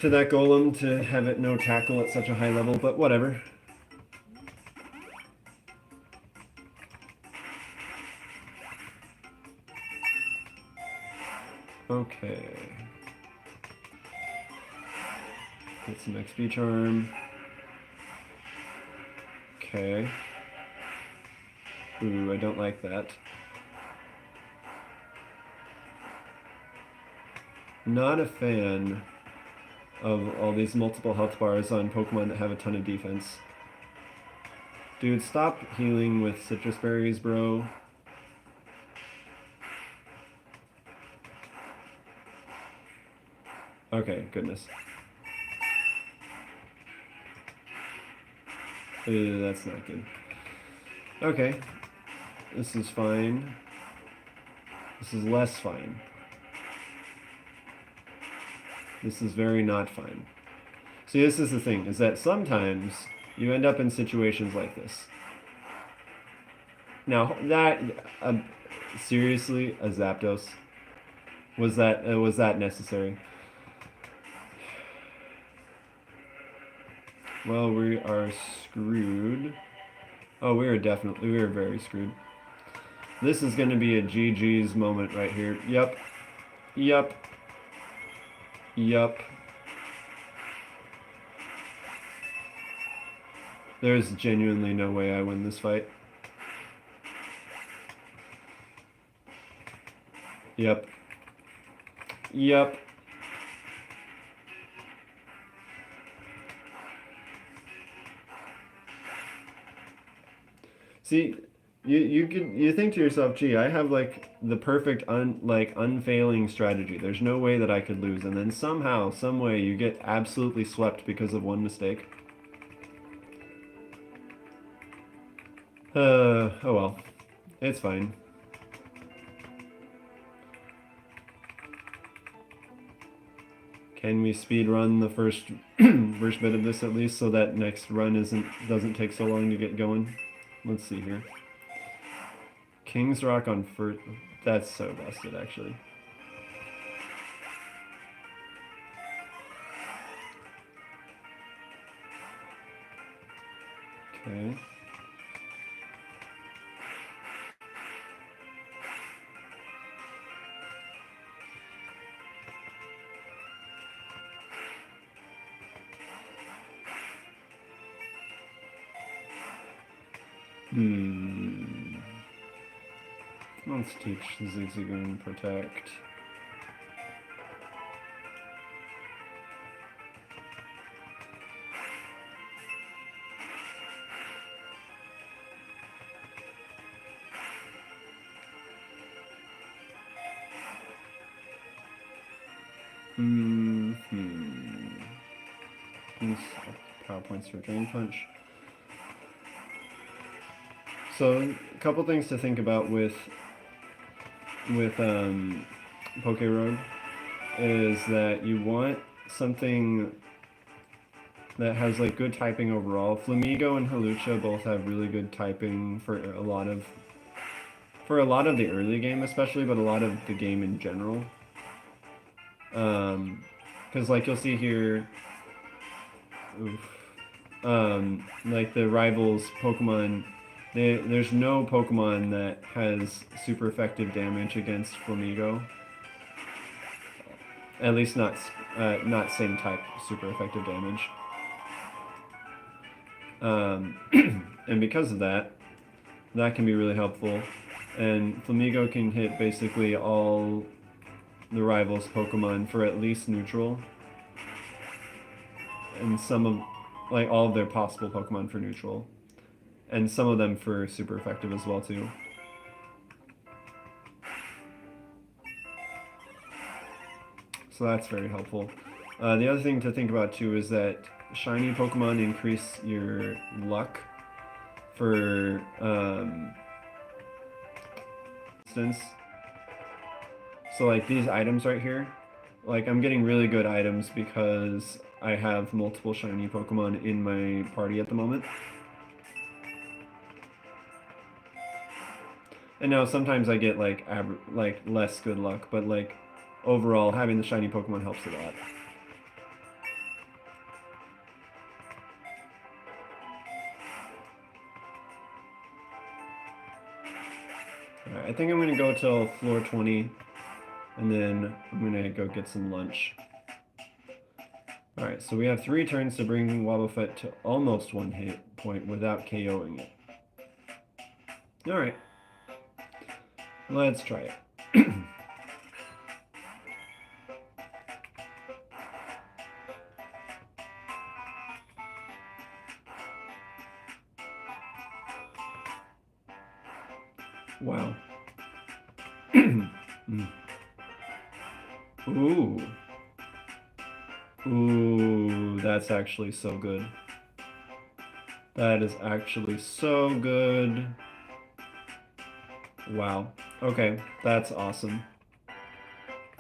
S1: Golem to have it know tackle at such a high level, but whatever. Okay. Get some XP charm. Okay. Ooh, I don't like that. Not a fan of all these multiple health bars on Pokemon that have a ton of defense. Dude, stop healing with citrus berries, bro. Okay, goodness. That's not good. Okay. This is fine. This is less fine. This is very not fine. See, this is the thing, is that sometimes you end up in situations like this. Now, that... seriously, a Zapdos? Was that necessary? Well, we are screwed. Oh, we are very screwed. This is going to be a GG's moment right here. Yep. Yep. Yep. There's genuinely no way I win this fight. Yep. Yep. See, you think to yourself, gee, I have like the perfect unfailing strategy. There's no way that I could lose, and then somehow, some way, you get absolutely swept because of one mistake. Oh well, it's fine. Can we speed run the first bit of this at least, so that next run doesn't take so long to get going? Let's see here. King's Rock on first. That's so busted, actually. Okay. Let's teach Zigzagoon Protect. Power points for Drain Punch. So, a couple things to think about with PokeRogue is that you want something that has like good typing overall. Flamigo and Hawlucha both have really good typing for a lot of the early game especially, but a lot of the game in general.
S2: Because like you'll see here, like the rivals Pokemon, there's no Pokemon that has super effective damage against Flamigo. At least not same type super effective damage. And because of that, that can be really helpful. And Flamigo can hit basically all the rivals Pokemon for at least neutral. And some of, like, all of their possible Pokemon for neutral. And some of them for super effective as well, too. So that's very helpful. The other thing to think about, too, is that shiny Pokemon increase your luck for, instance. So, like, these items right here, like, I'm getting really good items because I have multiple shiny Pokemon in my party at the moment. And now sometimes I get, like, less good luck, but, like, overall, having the shiny Pokemon helps a lot. Alright, I think I'm gonna go till floor 20, and then I'm gonna go get some lunch. Alright, so we have 3 turns to bring Wobbuffet to almost 1 hit point without KOing it. Alright. Let's try it. Wow. Ooh. Ooh, that's actually so good. That is actually so good. Wow. Okay, that's awesome.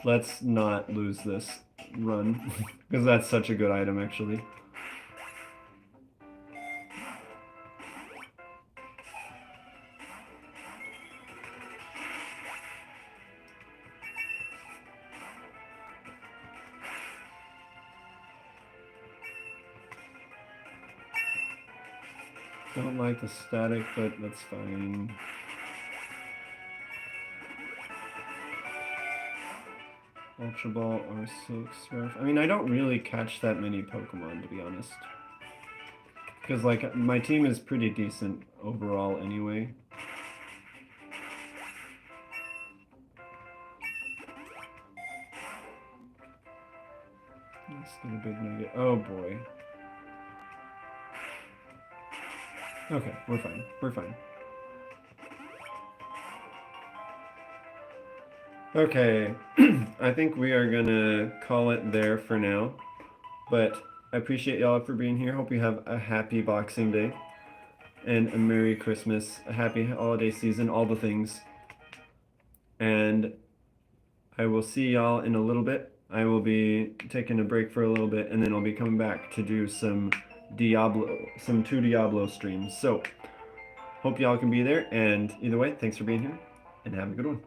S2: Let's not lose this run, because that's such a good item, actually. Don't like the static, but that's fine. Ultra Ball R6 ref. I mean, I don't really catch that many Pokemon, to be honest. Because, like, my team is pretty decent overall anyway. Let's get a big nugget. Oh, boy. Okay, we're fine. We're fine. Okay, I think we are gonna call it there for now. But I appreciate y'all for being here. Hope you have a happy Boxing Day and a Merry Christmas, a happy holiday season, all the things. And I will see y'all in a little bit. I will be taking a break for a little bit, and then I'll be coming back to do some 2 Diablo streams. So, hope y'all can be there, and either way, thanks for being here, and have a good one.